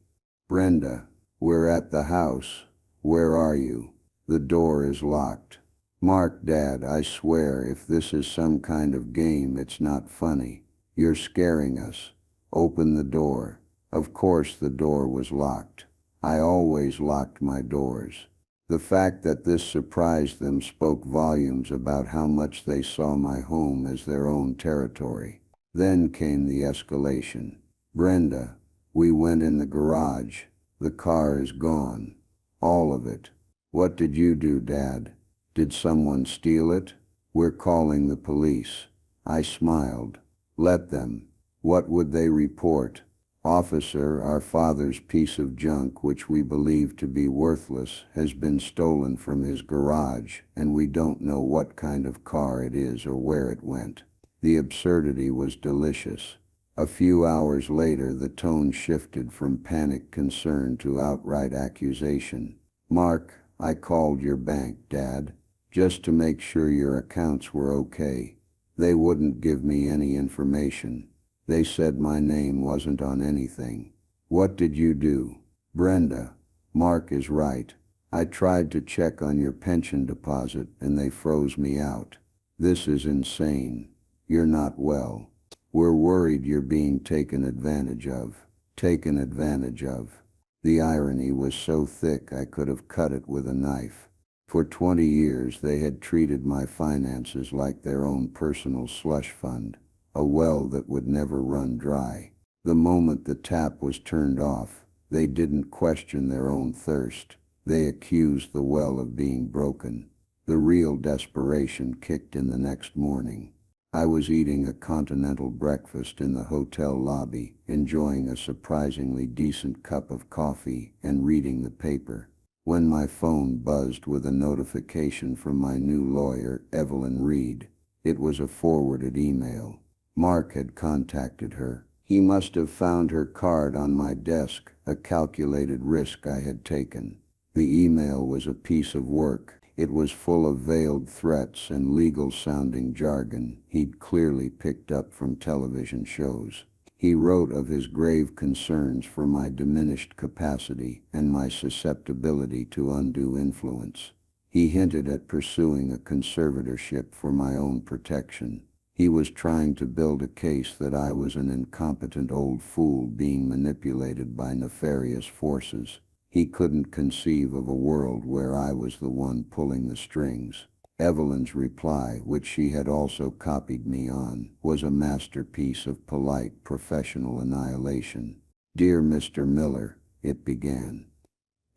"Brenda, we're at the house. Where are you? The door is locked." "Mark, Dad, I swear if this is some kind of game, it's not funny. You're scaring us. Open the door." Of course the door was locked. I always locked my doors. The fact that this surprised them spoke volumes about how much they saw my home as their own territory. Then came the escalation. "Brenda, we went in the garage. The car is gone. All of it." "What did you do, Dad? Did someone steal it?" "We're calling the police." I smiled. "Let them. What would they report?" Officer, our father's piece of junk, which we believe to be worthless, has been stolen from his garage, and we don't know what kind of car it is or where it went. The absurdity was delicious. A few hours later, the tone shifted from panic concern to outright accusation. Mark, I called your bank, Dad, just to make sure your accounts were okay. They wouldn't give me any information. They said my name wasn't on anything. What did you do? Brenda, Mark is right. I tried to check on your pension deposit and they froze me out. This is insane. You're not well. We're worried you're being taken advantage of. Taken advantage of. The irony was so thick I could have cut it with a knife. For 20 years they had treated my finances like their own personal slush fund, a well that would never run dry. The moment the tap was turned off, they didn't question their own thirst. They accused the well of being broken. The real desperation kicked in the next morning. I was eating a continental breakfast in the hotel lobby, enjoying a surprisingly decent cup of coffee and reading the paper, when my phone buzzed with a notification from my new lawyer, Evelyn Reed. It was a forwarded email. Mark had contacted her. He must have found her card on my desk, a calculated risk I had taken. The email was a piece of work. It was full of veiled threats and legal-sounding jargon he'd clearly picked up from television shows. He wrote of his grave concerns for my diminished capacity and my susceptibility to undue influence. He hinted at pursuing a conservatorship for my own protection. He was trying to build a case that I was an incompetent old fool being manipulated by nefarious forces. He couldn't conceive of a world where I was the one pulling the strings. Evelyn's reply, which she had also copied me on, was a masterpiece of polite, professional annihilation. Dear Mr. Miller, it began.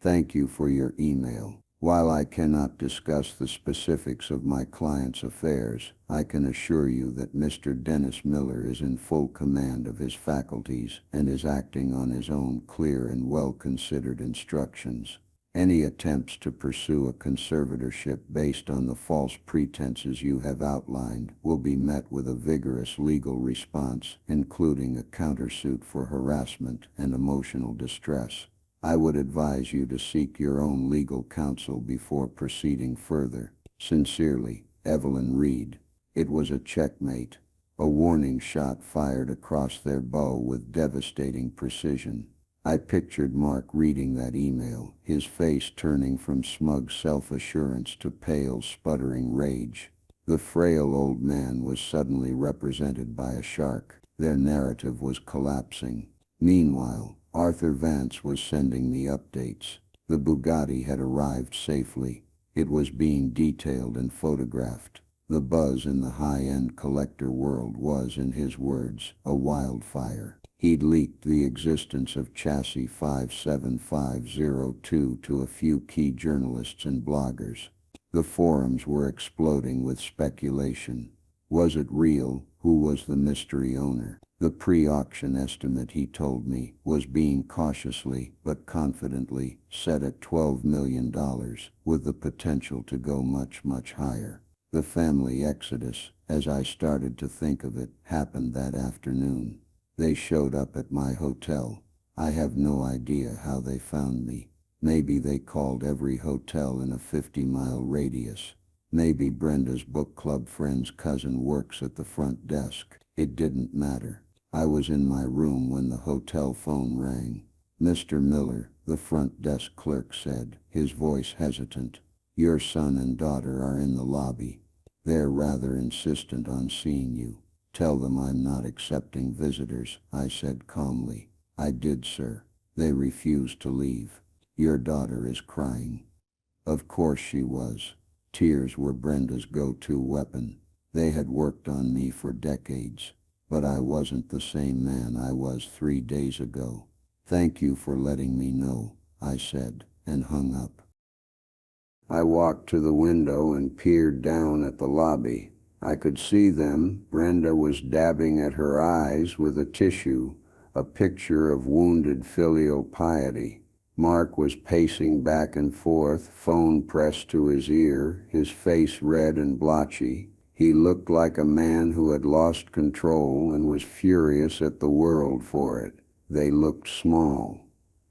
Thank you for your email. While I cannot discuss the specifics of my client's affairs, I can assure you that Mr. Dennis Miller is in full command of his faculties and is acting on his own clear and well-considered instructions. Any attempts to pursue a conservatorship based on the false pretenses you have outlined will be met with a vigorous legal response, including a countersuit for harassment and emotional distress. I would advise you to seek your own legal counsel before proceeding further. Sincerely, Evelyn Reed. It was a checkmate. A warning shot fired across their bow with devastating precision. I pictured Mark reading that email, his face turning from smug self-assurance to pale, sputtering rage. The frail old man was suddenly represented by a shark. Their narrative was collapsing. Meanwhile, Arthur Vance was sending me updates. The Bugatti had arrived safely. It was being detailed and photographed. The buzz in the high-end collector world was, in his words, a wildfire. He'd leaked the existence of chassis 57502 to a few key journalists and bloggers. The forums were exploding with speculation. Was it real? Who was the mystery owner? The pre-auction estimate, he told me, was being cautiously but confidently set at $12 million, with the potential to go much, much higher. The family exodus, as I started to think of it, happened that afternoon. They showed up at my hotel. I have no idea how they found me. Maybe they called every hotel in a 50-mile radius. Maybe Brenda's book club friend's cousin works at the front desk. It didn't matter. I was in my room when the hotel phone rang. Mr. Miller, the front desk clerk said, his voice hesitant. Your son and daughter are in the lobby. They're rather insistent on seeing you. Tell them I'm not accepting visitors, I said calmly. I did, sir. They refused to leave. Your daughter is crying. Of course she was. Tears were Brenda's go-to weapon. They had worked on me for decades. But I wasn't the same man I was 3 days ago. Thank you for letting me know, I said, and hung up. I walked to the window and peered down at the lobby. I could see them. Brenda was dabbing at her eyes with a tissue. a picture of wounded filial piety. Mark was pacing back and forth, phone pressed to his ear, his face red and blotchy. He looked like a man who had lost control and was furious at the world for it. They looked small,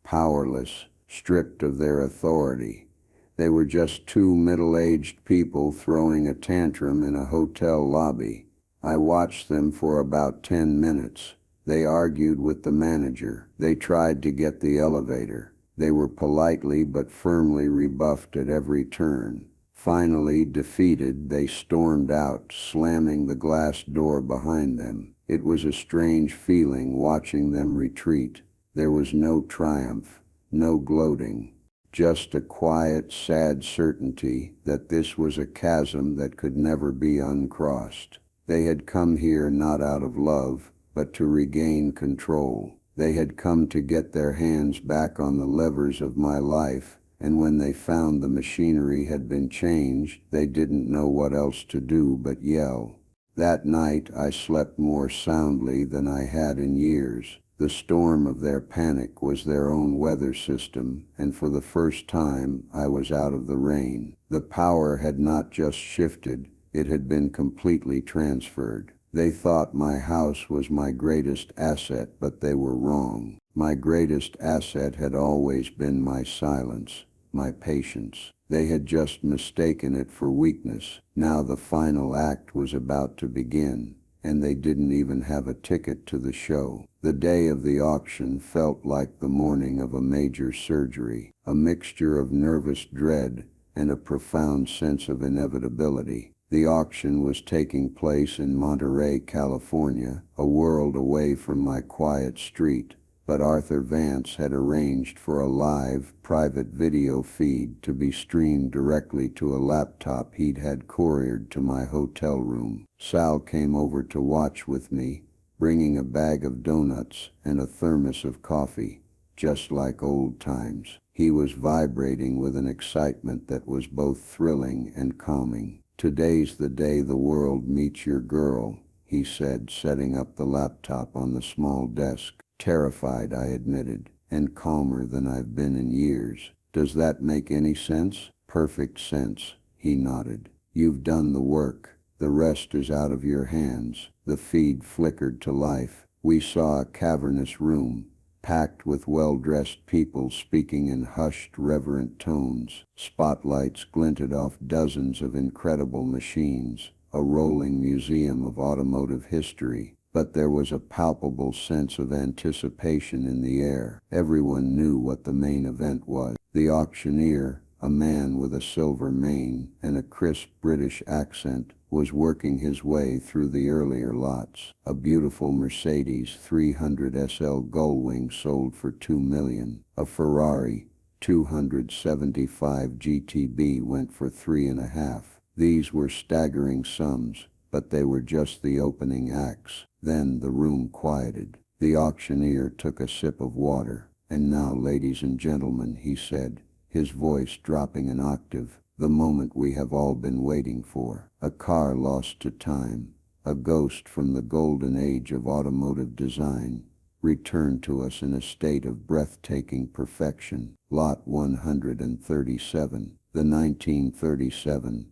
powerless, stripped of their authority. They were just two middle-aged people throwing a tantrum in a hotel lobby. I watched them for about 10 minutes. They argued with the manager. They tried to get the elevator. They were politely but firmly rebuffed at every turn. Finally, defeated, they stormed out, slamming the glass door behind them. It was a strange feeling watching them retreat. There was no triumph, no gloating, just a quiet, sad certainty that this was a chasm that could never be uncrossed. They had come here not out of love, but to regain control. They had come to get their hands back on the levers of my life, and when they found the machinery had been changed, they didn't know what else to do but yell. That night I slept more soundly than I had in years. The storm of their panic was their own weather system, and for the first time I was out of the rain. The power had not just shifted, it had been completely transferred. They thought my house was my greatest asset, but they were wrong. My greatest asset had always been my silence, my patience. They had just mistaken it for weakness. Now the final act was about to begin, and they didn't even have a ticket to the show. The day of the auction felt like the morning of a major surgery, a mixture of nervous dread and a profound sense of inevitability. The auction was taking place in Monterey, California, a world away from my quiet street, but Arthur Vance had arranged for a live, private video feed to be streamed directly to a laptop he'd had couriered to my hotel room. Sal came over to watch with me, bringing a bag of donuts and a thermos of coffee, just like old times. He was vibrating with an excitement that was both thrilling and calming. "Today's the day the world meets your girl," he said, setting up the laptop on the small desk. "Terrified," I admitted, "and calmer than I've been in years. Does that make any sense?" "Perfect sense," he nodded. "You've done the work. The rest is out of your hands." The feed flickered to life. We saw a cavernous room, packed with well-dressed people speaking in hushed, reverent tones. Spotlights glinted off dozens of incredible machines, a rolling museum of automotive history. But there was a palpable sense of anticipation in the air. Everyone knew what the main event was. The auctioneer, a man with a silver mane and a crisp British accent, was working his way through the earlier lots. A beautiful Mercedes 300 SL Gullwing sold for $2 million. A Ferrari 275 GTB went for $3.5. These were staggering sums, but they were just the opening acts. Then the room quieted. The auctioneer took a sip of water. "And now, ladies and gentlemen," he said, his voice dropping an octave, "the moment we have all been waiting for. A car lost to time, a ghost from the golden age of automotive design, returned to us in a state of breathtaking perfection. Lot 137, the 1937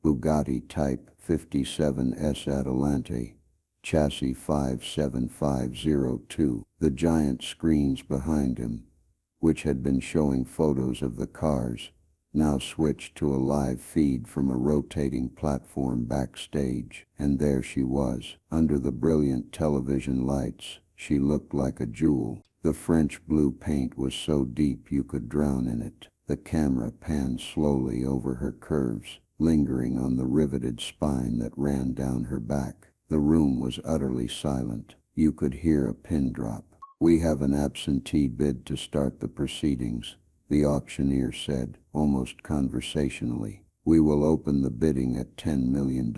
Bugatti Type 57S Adelante, chassis 57502. The giant screens behind him, which had been showing photos of the cars, now switched to a live feed from a rotating platform backstage. And there she was, under the brilliant television lights. She looked like a jewel. The French blue paint was so deep you could drown in it. The camera panned slowly over her curves, lingering on the riveted spine that ran down her back. The room was utterly silent. You could hear a pin drop. "We have an absentee bid to start the proceedings," the auctioneer said, almost conversationally. "We will open the bidding at $10 million.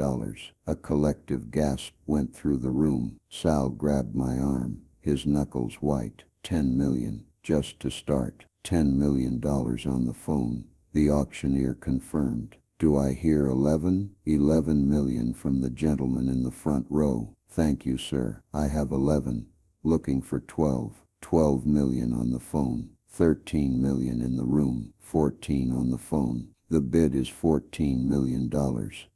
A collective gasp went through the room. Sal grabbed my arm, his knuckles white. $10 million, just to start. $10 million on the phone, the auctioneer confirmed. "Do I hear 11? 11 million from the gentleman in the front row." "Thank you, sir. I have 11. looking for 12 million on the phone, 13 million in the room, 14 on the phone. The bid is $14 million.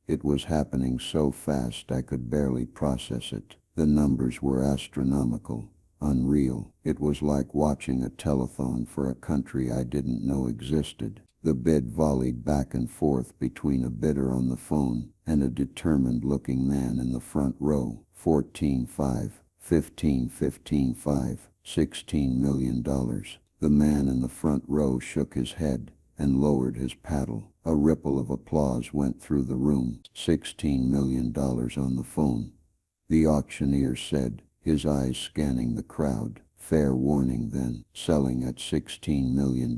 It was happening so fast I could barely process it. The numbers were astronomical, unreal. It was like watching a telethon for a country I didn't know existed. The bid volleyed back and forth between a bidder on the phone and a determined-looking man in the front row. 14.5, 15.5, $16 million. The man in the front row shook his head and lowered his paddle. A ripple of applause went through the room. $16 million on the phone, the auctioneer said, his eyes scanning the crowd. Fair warning then. Selling at $16 million.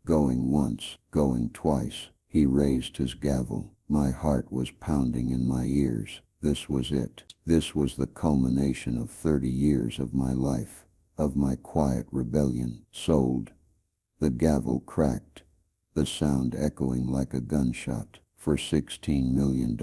Going once, going twice. He raised his gavel. My heart was pounding in my ears. This was it. This was the culmination of 30 years of my life, of my quiet rebellion. Sold. The gavel cracked, the sound echoing like a gunshot, for $16 million.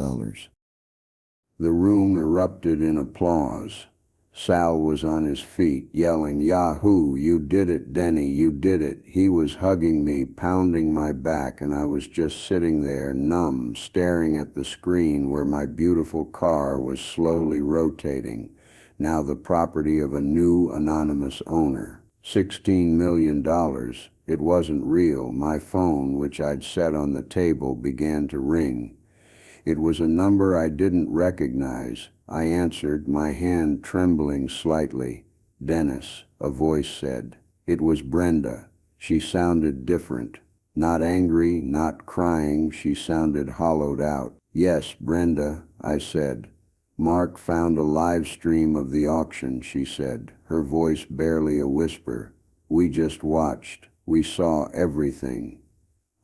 The room erupted in applause. Sal was on his feet, yelling, "Yahoo! You did it, Denny, you did it." He was hugging me, pounding my back, and I was just sitting there, numb, staring at the screen where my beautiful car was slowly rotating, now the property of a new anonymous owner. $16 million. It wasn't real. My phone, which I'd set on the table, began to ring. It was a number I didn't recognize. I answered, my hand trembling slightly. "Dennis," a voice said. It was Brenda. She sounded different. Not angry, not crying, she sounded hollowed out. "Yes, Brenda," I said. "Mark found a live stream of the auction," she said, her voice barely a whisper. "We just watched. We saw everything."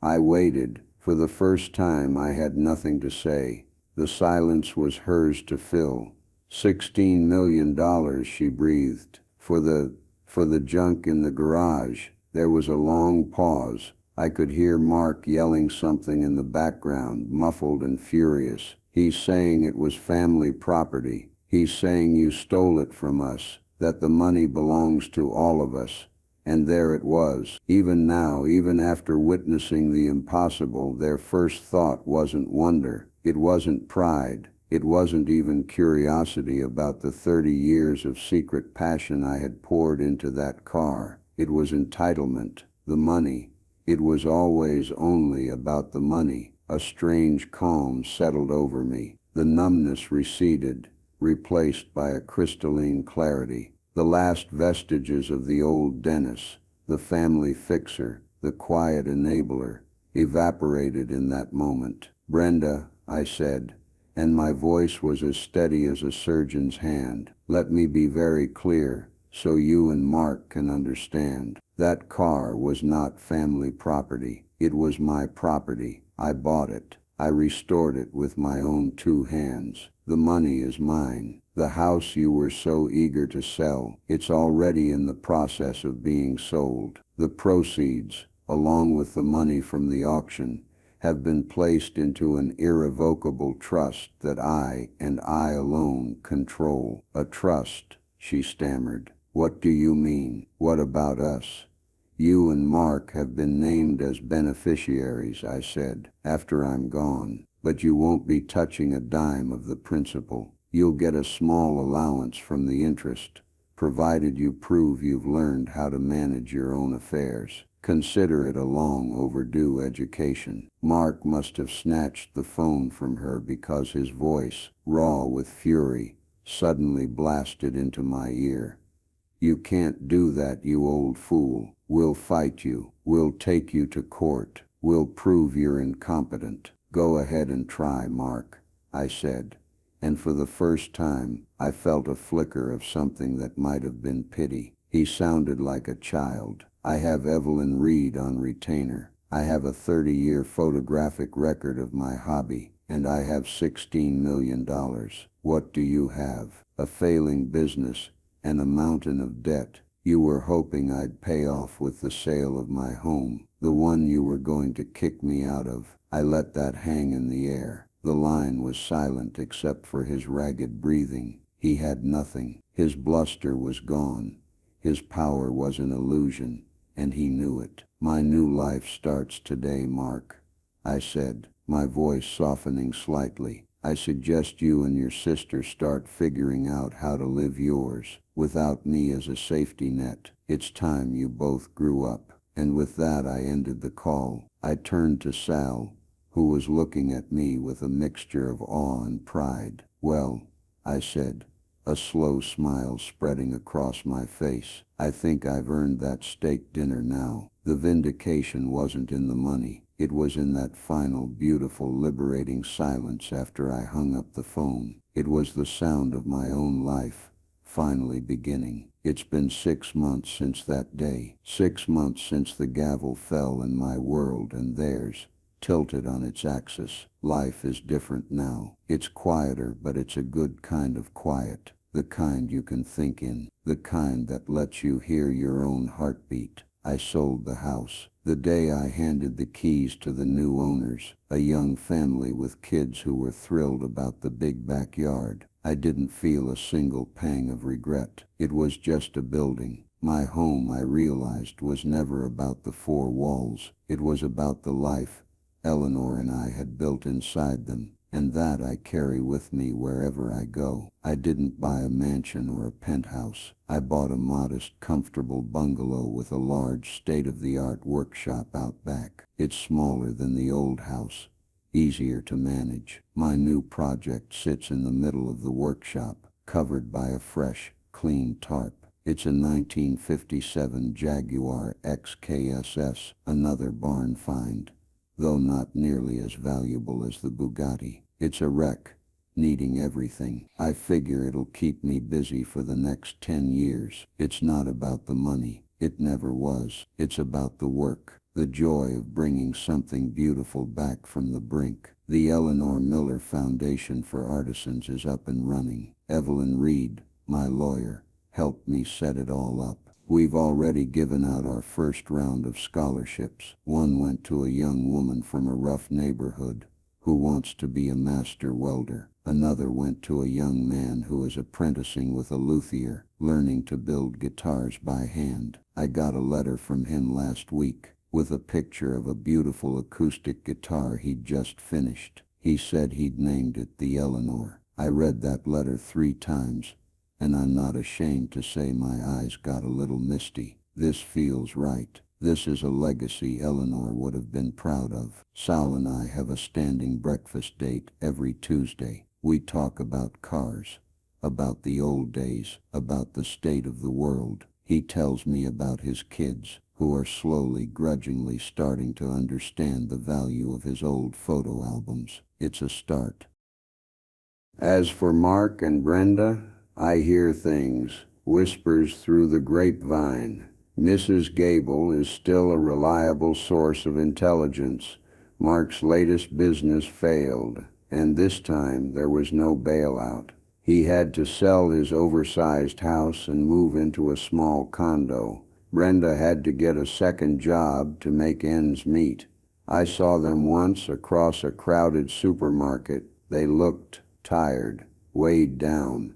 I waited. For the first time I had nothing to say. The silence was hers to fill. $16 million, she breathed. For the junk in the garage. There was a long pause. I could hear Mark yelling something in the background, muffled and furious. "He's saying it was family property. He's saying you stole it from us, that the money belongs to all of us." And there it was. Even now, even after witnessing the impossible, their first thought wasn't wonder. It wasn't pride. It wasn't even curiosity about the 30 years of secret passion I had poured into that car. It was entitlement. The money. It was always only about the money. A strange calm settled over me. The numbness receded, replaced by a crystalline clarity. The last vestiges of the old Dennis, the family fixer, the quiet enabler, evaporated in that moment. "Brenda," I said, and my voice was as steady as a surgeon's hand, "let me be very clear, so you and Mark can understand. That car was not family property. It was my property. I bought it. I restored it with my own 2 hands. The money is mine. The house you were so eager to sell, it's already in the process of being sold. The proceeds, along with the money from the auction, have been placed into an irrevocable trust that I, and I alone, control." "A trust," she stammered. "What do you mean? What about us?" "You and Mark have been named as beneficiaries," I said, "after I'm gone. But you won't be touching a dime of the principal. You'll get a small allowance from the interest, provided you prove you've learned how to manage your own affairs. Consider it a long overdue education." Mark must have snatched the phone from her because his voice, raw with fury, suddenly blasted into my ear. "You can't do that, you old fool. We'll fight you. We'll take you to court. We'll prove you're incompetent." "Go ahead and try, Mark," I said, and for the first time I felt a flicker of something that might have been pity. He sounded like a child. "I have Evelyn Reed on retainer. I have a 30-year photographic record of my hobby, and I have $16 million. What do you have? A failing business and a mountain of debt. You were hoping I'd pay off with the sale of my home, the one you were going to kick me out of." I let that hang in the air. The line was silent except for his ragged breathing. He had nothing. His bluster was gone. His power was an illusion, and he knew it. "My new life starts today, Mark," I said, my voice softening slightly. "I suggest you and your sister start figuring out how to live yours, without me as a safety net. It's time you both grew up." And with that I ended the call. I turned to Sal, who was looking at me with a mixture of awe and pride. "Well," I said, a slow smile spreading across my face, "I think I've earned that steak dinner now." The vindication wasn't in the money. It was in that final, beautiful, liberating silence after I hung up the phone. It was the sound of my own life finally beginning. It's been 6 months since that day. 6 months since the gavel fell and my world and theirs tilted on its axis. Life is different now. It's quieter, but it's a good kind of quiet. The kind you can think in. The kind that lets you hear your own heartbeat. I sold the house. The day I handed the keys to the new owners, a young family with kids who were thrilled about the big backyard, I didn't feel a single pang of regret. It was just a building. My home, I realized, was never about the four walls. It was about the life Eleanor and I had built inside them, and that I carry with me wherever I go. I didn't buy a mansion or a penthouse. I bought a modest, comfortable bungalow with a large, state-of-the-art workshop out back. It's smaller than the old house, easier to manage. My new project sits in the middle of the workshop, covered by a fresh, clean tarp. It's a 1957 Jaguar XKSS, another barn find, though not nearly as valuable as the Bugatti. It's a wreck, needing everything. I figure it'll keep me busy for the next 10 years. It's not about the money. It never was. It's about the work, the joy of bringing something beautiful back from the brink. The Eleanor Miller Foundation for Artisans is up and running. Evelyn Reed, my lawyer, helped me set it all up. We've already given out our first round of scholarships. One went to a young woman from a rough neighborhood who wants to be a master welder. Another went to a young man who is apprenticing with a luthier, learning to build guitars by hand. I got a letter from him last week with a picture of a beautiful acoustic guitar he'd just finished. He said he'd named it the Eleanor. I read that letter 3 times, and I'm not ashamed to say my eyes got a little misty. This feels right. This is a legacy Eleanor would have been proud of. Sal and I have a standing breakfast date every Tuesday. We talk about cars, about the old days, about the state of the world. He tells me about his kids, who are slowly, grudgingly starting to understand the value of his old photo albums. It's a start. As for Mark and Brenda, I hear things, whispers through the grapevine. Mrs. Gable is still a reliable source of intelligence. Mark's latest business failed, and this time there was no bailout. He had to sell his oversized house and move into a small condo. Brenda had to get a second job to make ends meet. I saw them once across a crowded supermarket. They looked tired, weighed down.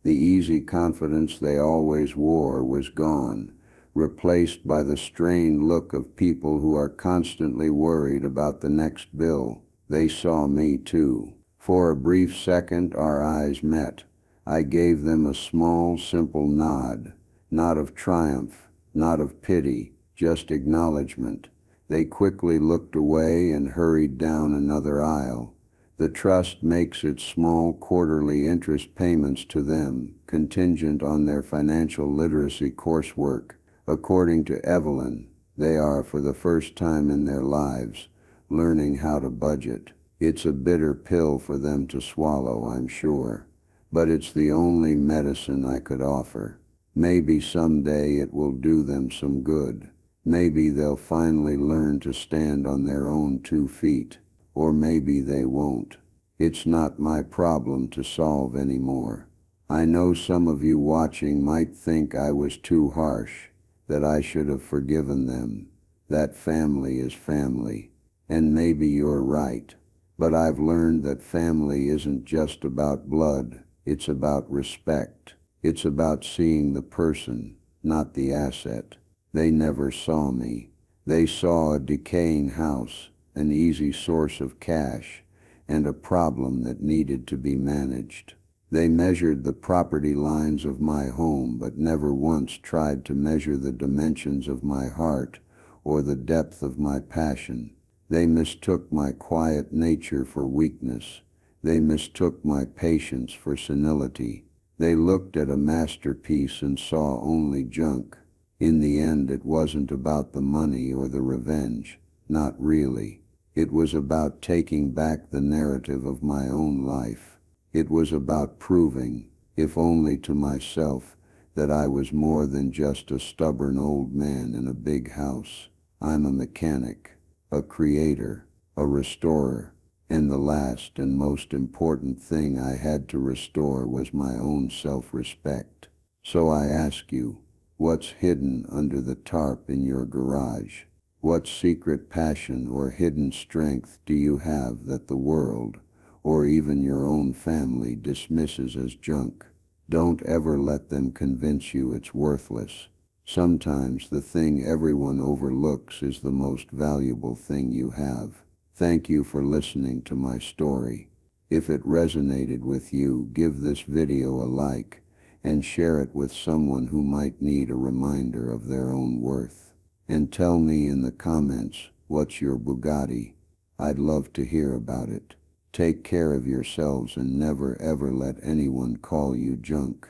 The easy confidence they always wore was gone, replaced by the strained look of people who are constantly worried about the next bill. They saw me too. For a brief second our eyes met. I gave them a small, simple nod, not of triumph, not of pity, just acknowledgement. They quickly looked away and hurried down another aisle. The trust makes its small quarterly interest payments to them, contingent on their financial literacy coursework. According to Evelyn, they are, for the first time in their lives, learning how to budget. It's a bitter pill for them to swallow, I'm sure, but it's the only medicine I could offer. Maybe someday it will do them some good. Maybe they'll finally learn to stand on their own 2 feet. Or maybe they won't. It's not my problem to solve anymore. I know some of you watching might think I was too harsh, that I should have forgiven them. That family is family, and maybe you're right. But I've learned that family isn't just about blood. It's about respect. It's about seeing the person, not the asset. They never saw me. They saw a decaying house, an easy source of cash, and a problem that needed to be managed. They measured the property lines of my home, but never once tried to measure the dimensions of my heart or the depth of my passion. They mistook my quiet nature for weakness. They mistook my patience for senility. They looked at a masterpiece and saw only junk. In the end, it wasn't about the money or the revenge. Not really. It was about taking back the narrative of my own life. It was about proving, if only to myself, that I was more than just a stubborn old man in a big house. I'm a mechanic, a creator, a restorer, and the last and most important thing I had to restore was my own self-respect. So I ask you, what's hidden under the tarp in your garage? What secret passion or hidden strength do you have that the world, or even your own family, dismisses as junk? Don't ever let them convince you it's worthless. Sometimes the thing everyone overlooks is the most valuable thing you have. Thank you for listening to my story. If it resonated with you, give this video a like and share it with someone who might need a reminder of their own worth. And tell me in the comments, what's your Bugatti? I'd love to hear about it. Take care of yourselves and never ever let anyone call you junk.